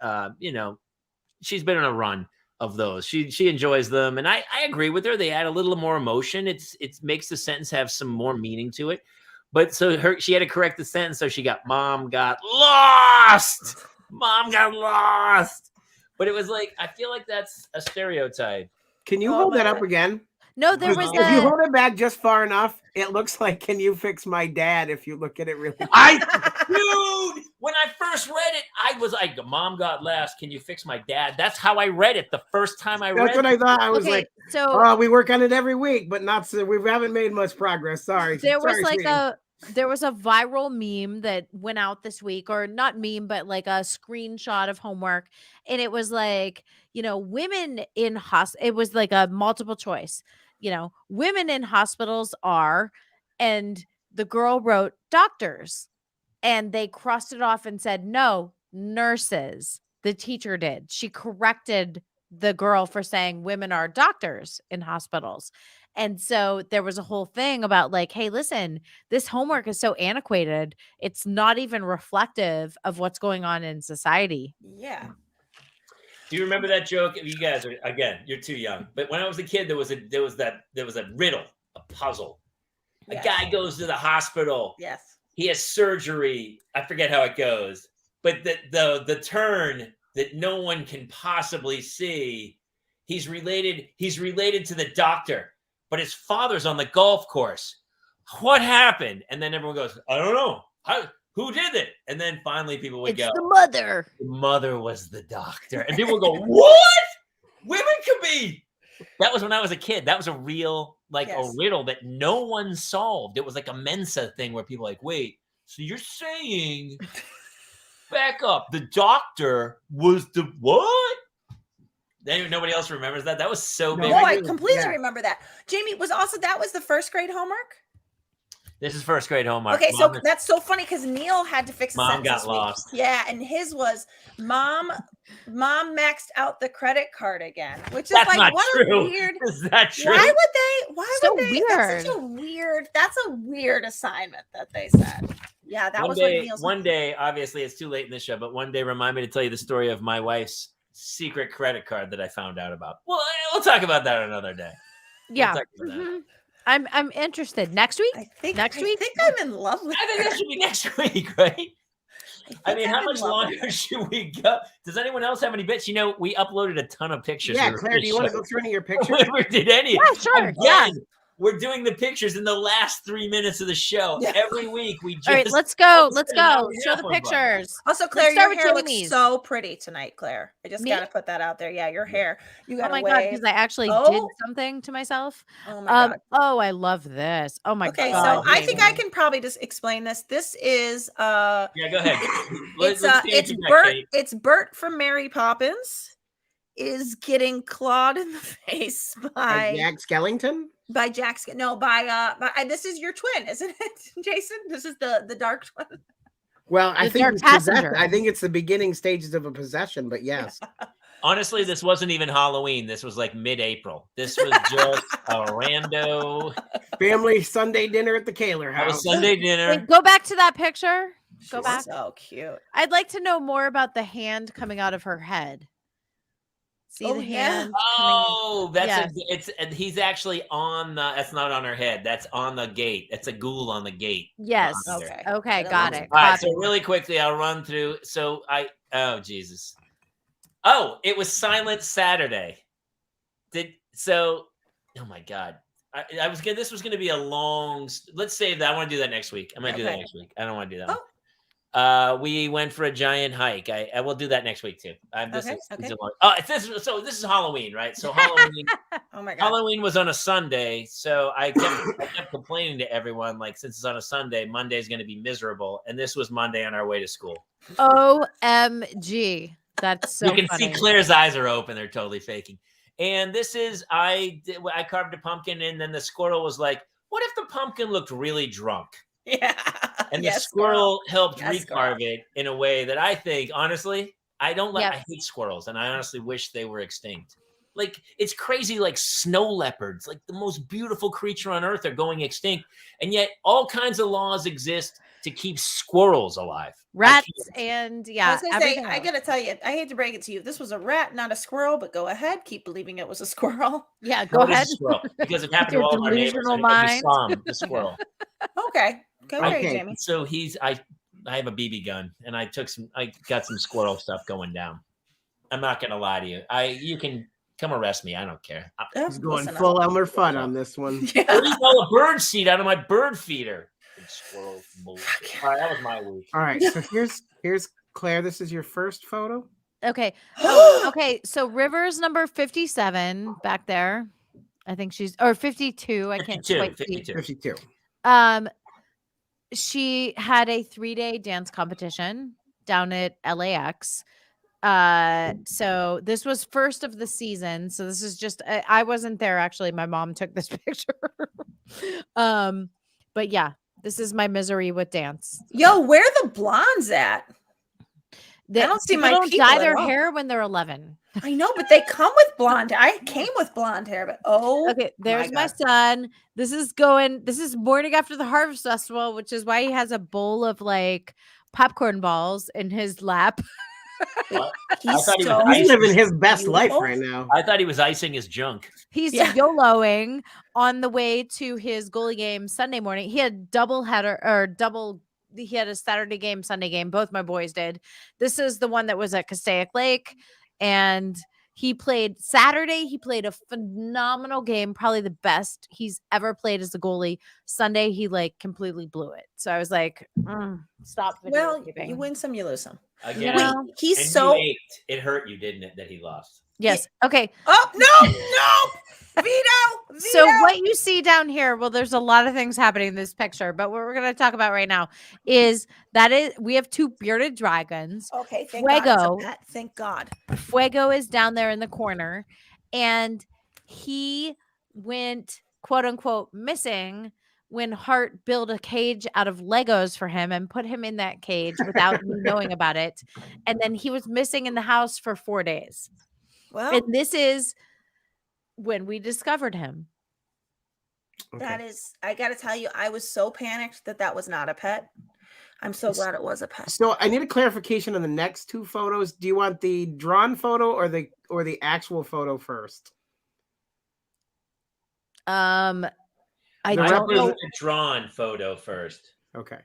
She's been on a run of those. She enjoys them, and I agree with her. They add a little more emotion. It makes the sentence have some more meaning to it. But so she had to correct the sentence, so she got Mom got lost. Mom got lost. But it was like, I feel like that's a stereotype. Can you hold that up again? No, there was If you hold it back just far enough, it looks like, can you fix my dad? If you look at it really, Dude, when I first read it, I was like, Mom got lost. Can you fix my dad? That's how I read it the first time I read it. that's what I thought. I was okay, like, so oh, we work on it every week, but not so we haven't made much progress. Sorry. there was Sorry, like sweetie. there was a viral meme that went out this week, or not meme, but like a screenshot of homework, and it was like, women in it was like a multiple choice. Women in hospitals are, and the girl wrote doctors, and they crossed it off and said, no, nurses. The teacher did. She corrected the girl for saying women are doctors in hospitals. And so there was a whole thing about like, hey, listen, this homework is so antiquated. It's not even reflective of what's going on in society. Yeah. Do you remember that joke? You guys are, again, you're too young. But when I was a kid, there was a riddle, a puzzle. Yes. A guy goes to the hospital. Yes. He has surgery. I forget how it goes. But the turn that no one can possibly see, he's related to the doctor, but his father's on the golf course. What happened? And then everyone goes, I don't know. Who did it? And then finally people would go, the mother. The mother was the doctor. And people would go, what? Women can be. That was when I was a kid. That was a real, a riddle that no one solved. It was like a Mensa thing where people were like, wait, so you're saying, back up, the doctor was the what? Nobody else remembers that? That was so big. No, I completely remember that. Jamie, that was the first grade homework? This is first grade homework. Okay, so that's so funny because Neil had to fix the Mom sentence got lost. Yeah, and his was Mom maxed out the credit card again, which is that's like not what true. a weird. Is that true? Why would they? Weird. That's a weird assignment that they said. Yeah, that was what Neil's. One day, obviously, it's too late in this show, but one day, remind me to tell you the story of my wife's secret credit card that I found out about. Well, we'll talk about that another day. Yeah. I'm interested. Next week? I think I'm in love with I think that should be next week, right? I mean, how much longer should we go? Does anyone else have any bits? We uploaded a ton of pictures. Yeah, Claire, do you want to go through any of your pictures? Never did any. Yeah, sure. Again, we're doing the pictures in the last 3 minutes of the show. Yeah. Every week we just. All right, let's go. Let's go. Show the pictures. Also, Claire, start your with hair looks Jamie's. so pretty tonight, Claire. I just Me? gotta put that out there. Yeah, your hair. You got Oh my god, because I actually did something to myself. Oh my god. Oh, I love this. Oh my god. Okay, so I think I can probably just explain this. This is Yeah, go ahead. it's Bert. It's Bert from Mary Poppins is getting clawed in the face by Jack Skellington. By Jack. No, by this is your twin, isn't it, Jason? This is the dark twin. Well, I The think dark he's possessed. passenger. I think it's the beginning stages of a possession, but yes. Honestly, this wasn't even Halloween. This was like mid-April. This was just a rando Family Sunday dinner at the Kaler have a house. Sunday dinner. Wait, go back to that picture. Go She's back. so cute. I'd like to know more about the hand coming out of her head. See Oh, the yeah. hand? Oh, Yes. he's actually on the. That's not on her head. That's on the gate. That's a ghoul on the gate. Yes. behind her. Okay. Okay, That got looks- it. All right, Copy. so really quickly, I'll run through. Oh Jesus. Oh, it was Silent Saturday. Oh my God. This was gonna be a long. Let's save that. I want to do that next week. I'm gonna do that Okay. next week. I don't want to do that. Oh. One. We went for a giant hike. I will do that next week too. This Okay, is okay. this is Halloween, right? So Halloween. Oh my God. Halloween was on a Sunday, so I kept complaining to everyone, like, since it's on a Sunday, Monday's going to be miserable, and this was Monday on our way to school. OMG. That's so you can funny. see Claire's eyes are open; they're totally faking. And this is I carved a pumpkin, and then the squirrel was like, "What if the pumpkin looked really drunk?" Yeah. And the Yes, squirrel helped Yes, recarve it in a way that I think, honestly, I don't like. Yep. I hate squirrels, and I honestly wish they were extinct. Like, it's crazy. Like snow leopards, like the most beautiful creature on earth, are going extinct, and yet all kinds of laws exist to keep squirrels alive. Rats and I was gonna say, everything I else. gotta tell you, I hate to break it to you. This was a rat, not a squirrel, but go ahead. Keep believing it was a squirrel. Yeah, go No, it is ahead. a squirrel, because it happened to Your all of our neighbors. delusional And it was mind. the squirrel. Okay. Go Okay. ahead, Jamie. So I have a BB gun, and I got some squirrel stuff going down. I'm not gonna lie to you. You can come arrest me. I don't care. Oh, He's going listen up. full Elmer Fudd on this one. What Yeah. do you call a bird seed out of my bird feeder? Squirrel bullshit. All right, that was my week. All right, so here's Claire. This is your first photo. Okay. Okay. So Rivers number 57 back there. I think she's or 52. I can't 52, quite see. 52. 52. She had a 3-day dance competition down at LAX. So this was first of the season. So this is just I wasn't there actually. My mom took this picture. But yeah, this is my misery with dance. Yo, where are the blondes at? I don't see People my don't people dye at their all. hair when they're 11. I know, but they come with blonde. I came with blonde hair, but Okay, there's my God. son. This is morning after the Harvest Festival, which is why he has a bowl of like popcorn balls in his lap. What? He's thought he was so ice. He's living his best life beautiful. right now. I thought he was icing his junk. He's Yeah. YOLOing on the way to his goalie game Sunday morning. He had he had a Saturday game, Sunday game. Both my boys did. This is the one that was at Castaic Lake. And he played Saturday. He played a phenomenal game, probably the best he's ever played as a goalie. Sunday, he like completely blew it. So I was like, stop. Well, videotaping. you win some, you lose some. Again. You know? Wait, he's And so. you ached. It hurt you, didn't it, that he lost? Yes. Okay. Oh no, Vito. So what you see down here, well, there's a lot of things happening in this picture, but what we're going to talk about right now is we have 2 bearded dragons. Okay, thank God. It's a Fuego. pet. Thank God. Fuego is down there in the corner, and he went quote unquote missing when Hart built a cage out of Legos for him and put him in that cage without me knowing about it. And then he was missing in the house for 4 days. Well, And this is when we discovered him. that is. I got to tell you, I was so panicked that was not a pet. I'm so glad it was a pet. So I need a clarification on the next 2 photos. Do you want the drawn photo or the actual photo first? I The don't know. The drawn photo first. Okay.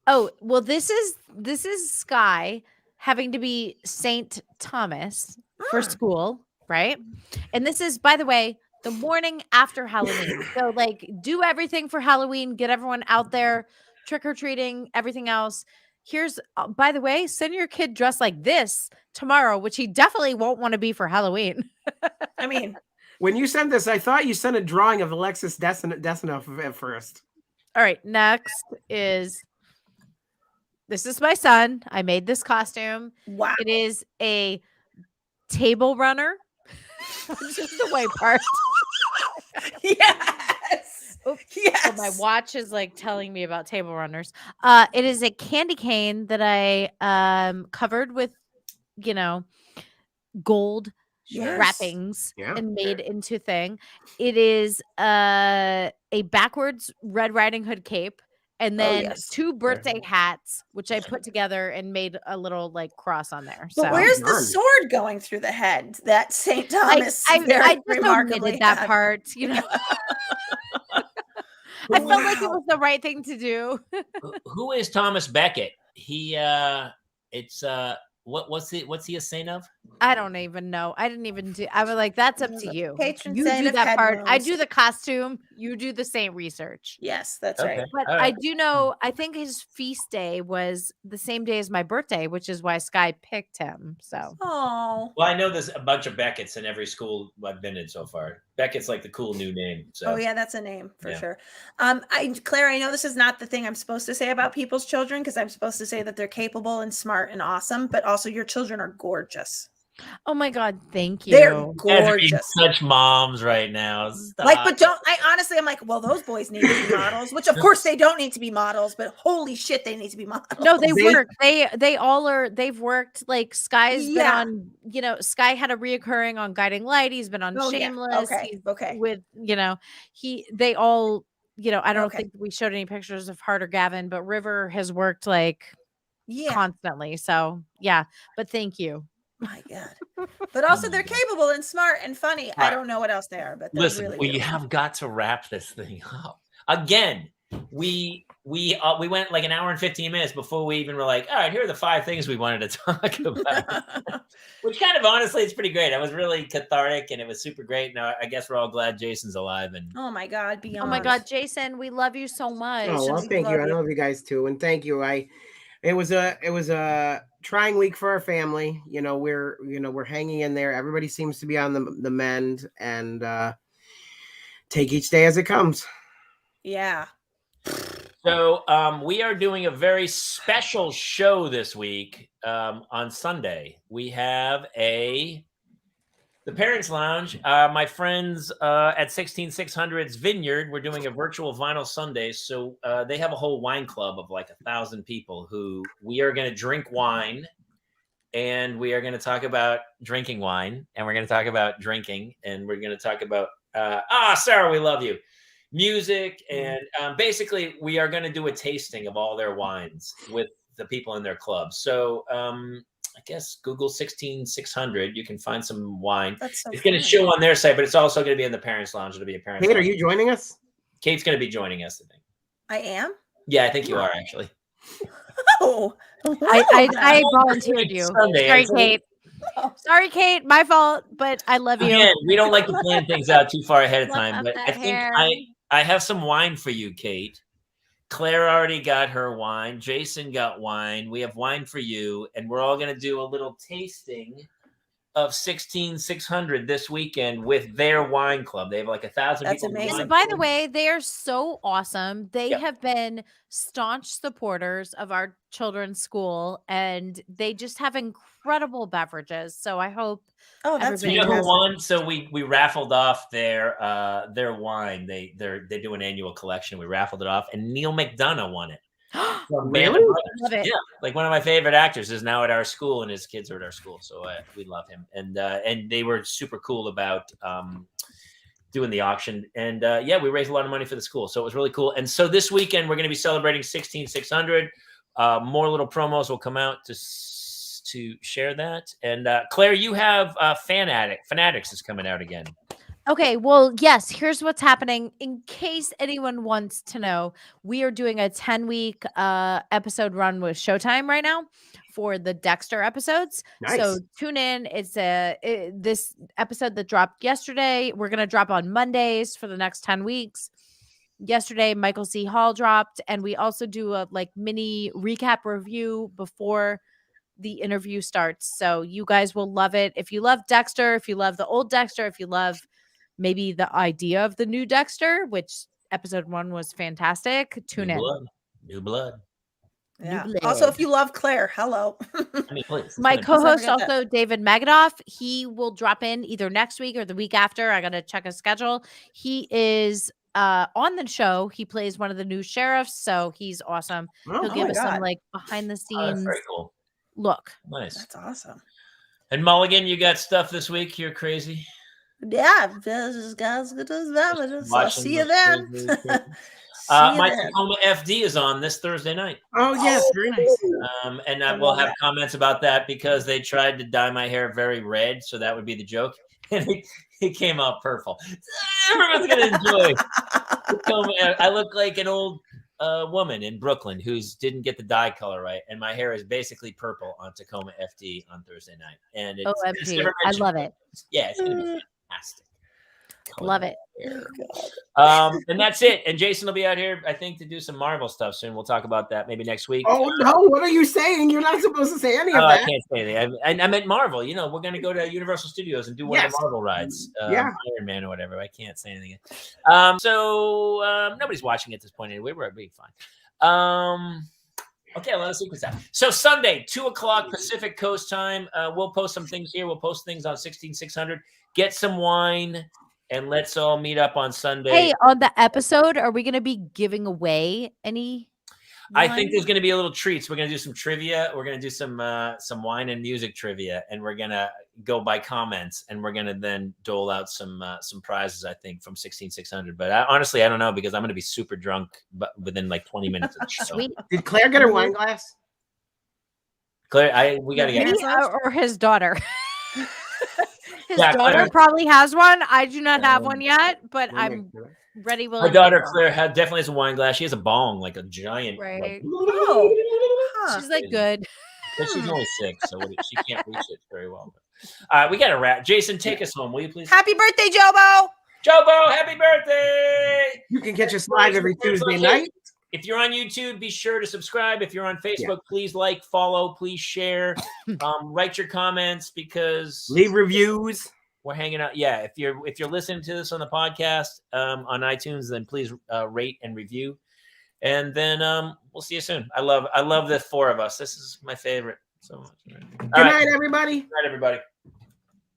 Oh, well, this is Sky having to be Saint Thomas for school, right? And this is, by the way, the morning after Halloween. So like do everything for Halloween, get everyone out there, trick-or-treating, everything else. Here's, by the way, send your kid dressed like this tomorrow, which he definitely won't want to be for Halloween. I mean, When you sent this, I thought you sent a drawing of Alexis Desinoff at first. All right, next is, this is my son. I made this costume. wow. It is a table runner, which is the white part. Yes. Oh, Yes. my watch is like telling me about table runners. It is a candy cane that I covered with, gold Yes. wrappings Yeah. and made into thing. It is a backwards Red Riding Hood cape and Oh, then yes. 2 birthday hats, which I put together and made a little like cross on there. But So where's the Done. sword going through the head that St. I Thomas I, very I just remarkably omitted that had? part, I felt like it was the right thing to do. Who is Thomas Becket? He it's what's he a saint of? I don't even know. I didn't even do. I was like, that's up to you. Patron You saint do of that head part. I wounds. do the costume. You do the saint research. Yes, that's Okay. right. But All I right. do know. I think his feast day was the same day as my birthday, which is why Sky picked him. So Oh. Well, I know there's a bunch of Beckets in every school I've been in so far. Beckett's like the cool new name. So Oh yeah, that's a name for Yeah. sure. Claire, I know this is not the thing I'm supposed to say about people's children because I'm supposed to say that they're capable and smart and awesome, but also your children are gorgeous. oh my God, thank They're you. Guys are being gorgeous. such moms right now. Stop. Like, but I'm like, well, those boys need to be models, which of course they don't need to be models, but holy shit, they need to be models. No, they They- work. They all are. They've worked. Like Sky's been Yeah. on. Sky had a reoccurring on Guiding Light. He's been on Oh, yeah. Shameless. Okay, He's okay. with they all. I don't Okay. think we showed any pictures of Hart or Gavin, but River has worked like Yeah. constantly. So yeah, but thank you. My God. But also they're capable and smart and funny. I Right. don't know what else they are, but they're Listen, really we beautiful. have got to wrap this thing up. Again, we went like an hour and 15 minutes before we even were like, all right, here are the 5 things we wanted to talk about. Which kind of honestly, it's pretty great. It was really cathartic and it was super great. Now I guess we're all glad Jason's alive. And Oh my God, beyond. Oh my God, Jason, we love you so much. Oh well, we thank you. love I you. love you guys too, and thank you. It was a trying week for our family. We're hanging in there. Everybody seems to be on the mend, and take each day as it comes. Yeah. so we are doing a very special show this week. On Sunday, we have the Parents Lounge. My friends at 16600's Vineyard, we're doing a virtual vinyl Sunday. So they have a whole wine club of like 1,000 people who we are going to drink wine, and we are going to talk about drinking wine, and we're going to talk about drinking, and we're going to talk about Sarah, we love you, music, and basically we are going to do a tasting of all their wines with the people in their club. So I guess Google 16600. You can find some wine. That's so It's going to fun. show on their site, but it's also going to be in the Parents Lounge. It'll be a Parents Kate, are Lounge. you joining us? Kate's going to be joining us, I think. I am? Yeah, I think you are actually. Oh. I volunteered you. Sunday, Sorry, and so- Kate. Sorry, Kate. My fault, but I love you. Again, we don't like to plan things out too far ahead of Fluff time, up but that I think hair. I have some wine for you, Kate. Claire already got her wine. Jason got wine. We have wine for you, and we're all going to do a little tasting of 16600 this weekend with their wine club. They have like 1,000 That's people. in the amazing. wine By the club. way, they are so awesome. They Yep. have been staunch supporters of our children's school, and they just have incredible beverages. So I hope Oh, that's everybody You know who has fantastic. won? So we raffled off their wine. They do an annual collection. We raffled it off, and Neil McDonough won it. From Band of Really? Brothers. Love it. Yeah, like one of my favorite actors is now at our school, and his kids are at our school, so we love him. And they were super cool about doing the auction, and we raised a lot of money for the school, so it was really cool. And so this weekend we're going to be celebrating 16600. More little promos will come out to share that. And Claire, you have Fanatics is coming out again. Okay, well, yes, here's what's happening. In case anyone wants to know, we are doing a 10-week episode run with Showtime right now for the Dexter episodes. Nice. So tune in. It's this episode that dropped yesterday. We're going to drop on Mondays for the next 10 weeks. Yesterday, Michael C. Hall dropped, and we also do a mini recap review before the interview starts. So you guys will love it. If you love Dexter, if you love the old Dexter, if you love maybe the idea of the new Dexter, which episode 1 was fantastic, tune in. New blood. Yeah. New Also, blood. if you love Claire, hello. I mean, please. My It's gonna be- co-host forget that. also David Magadoff, he will drop in either next week or the week after. I got to check his schedule. He is on the show, he plays one of the new sheriffs, so he's awesome. He'll give us some like behind the scenes very cool. look. Nice. That's awesome. And Mulligan, you got stuff this week? You're crazy. Yeah, I'll see you then. My Tacoma FD is on this Thursday night. Oh yes, very nice. And I will have comments about that because they tried to dye my hair very red, so that would be the joke, and it came out purple. Everyone's gonna enjoy Tacoma. I look like an old woman in Brooklyn who didn't get the dye color right, and my hair is basically purple on Tacoma FD on Thursday night. And it's I love it. Yeah, it's gonna be fantastic. Love it. And that's it. And Jason will be out here, I think, to do some Marvel stuff soon. We'll talk about that maybe next week. Oh no! What are you saying? You're not supposed to say any of that. I can't say anything. I meant Marvel. You know, we're going to go to Universal Studios and do one of the Marvel rides. Iron Man or whatever. I can't say anything. So nobody's watching at this point anyway. We're being fine. Okay, let's see what's that. So Sunday, 2:00 Pacific Coast time. We'll post some things here. We'll post things on 16600. Get some wine. And let's all meet up on Sunday. Hey, on the episode, are we going to be giving away any? I think there's going to be a little treats. We're going to do some trivia. We're going to do some wine and music trivia, and we're going to go by comments, and we're going to then dole out some prizes. I think from 16600. But honestly, I don't know because I'm going to be super drunk, but within like 20 minutes of the show. Sweet. Did Claire get her wine glass? Claire, we got to get or his daughter. His daughter probably has one. I do not have one yet, but I'm ready. My daughter Claire definitely has a wine glass. She has a bong, like a giant. Right. Like, she's like good. But she's only 6, so she can't reach it very well. All right, we got to wrap. Jason, take us home, will you please? Happy birthday, Jobo! Jobo, happy birthday! You can catch us live every Tuesday night. If you're on YouTube, be sure to subscribe. If you're on Facebook, please like, follow, please share, write your comments because leave reviews. We're hanging out. Yeah, if you're listening to this on the podcast on iTunes, then please rate and review. And then we'll see you soon. I love the 4 of us. This is my favorite so much. Good night, everybody. Good night, everybody.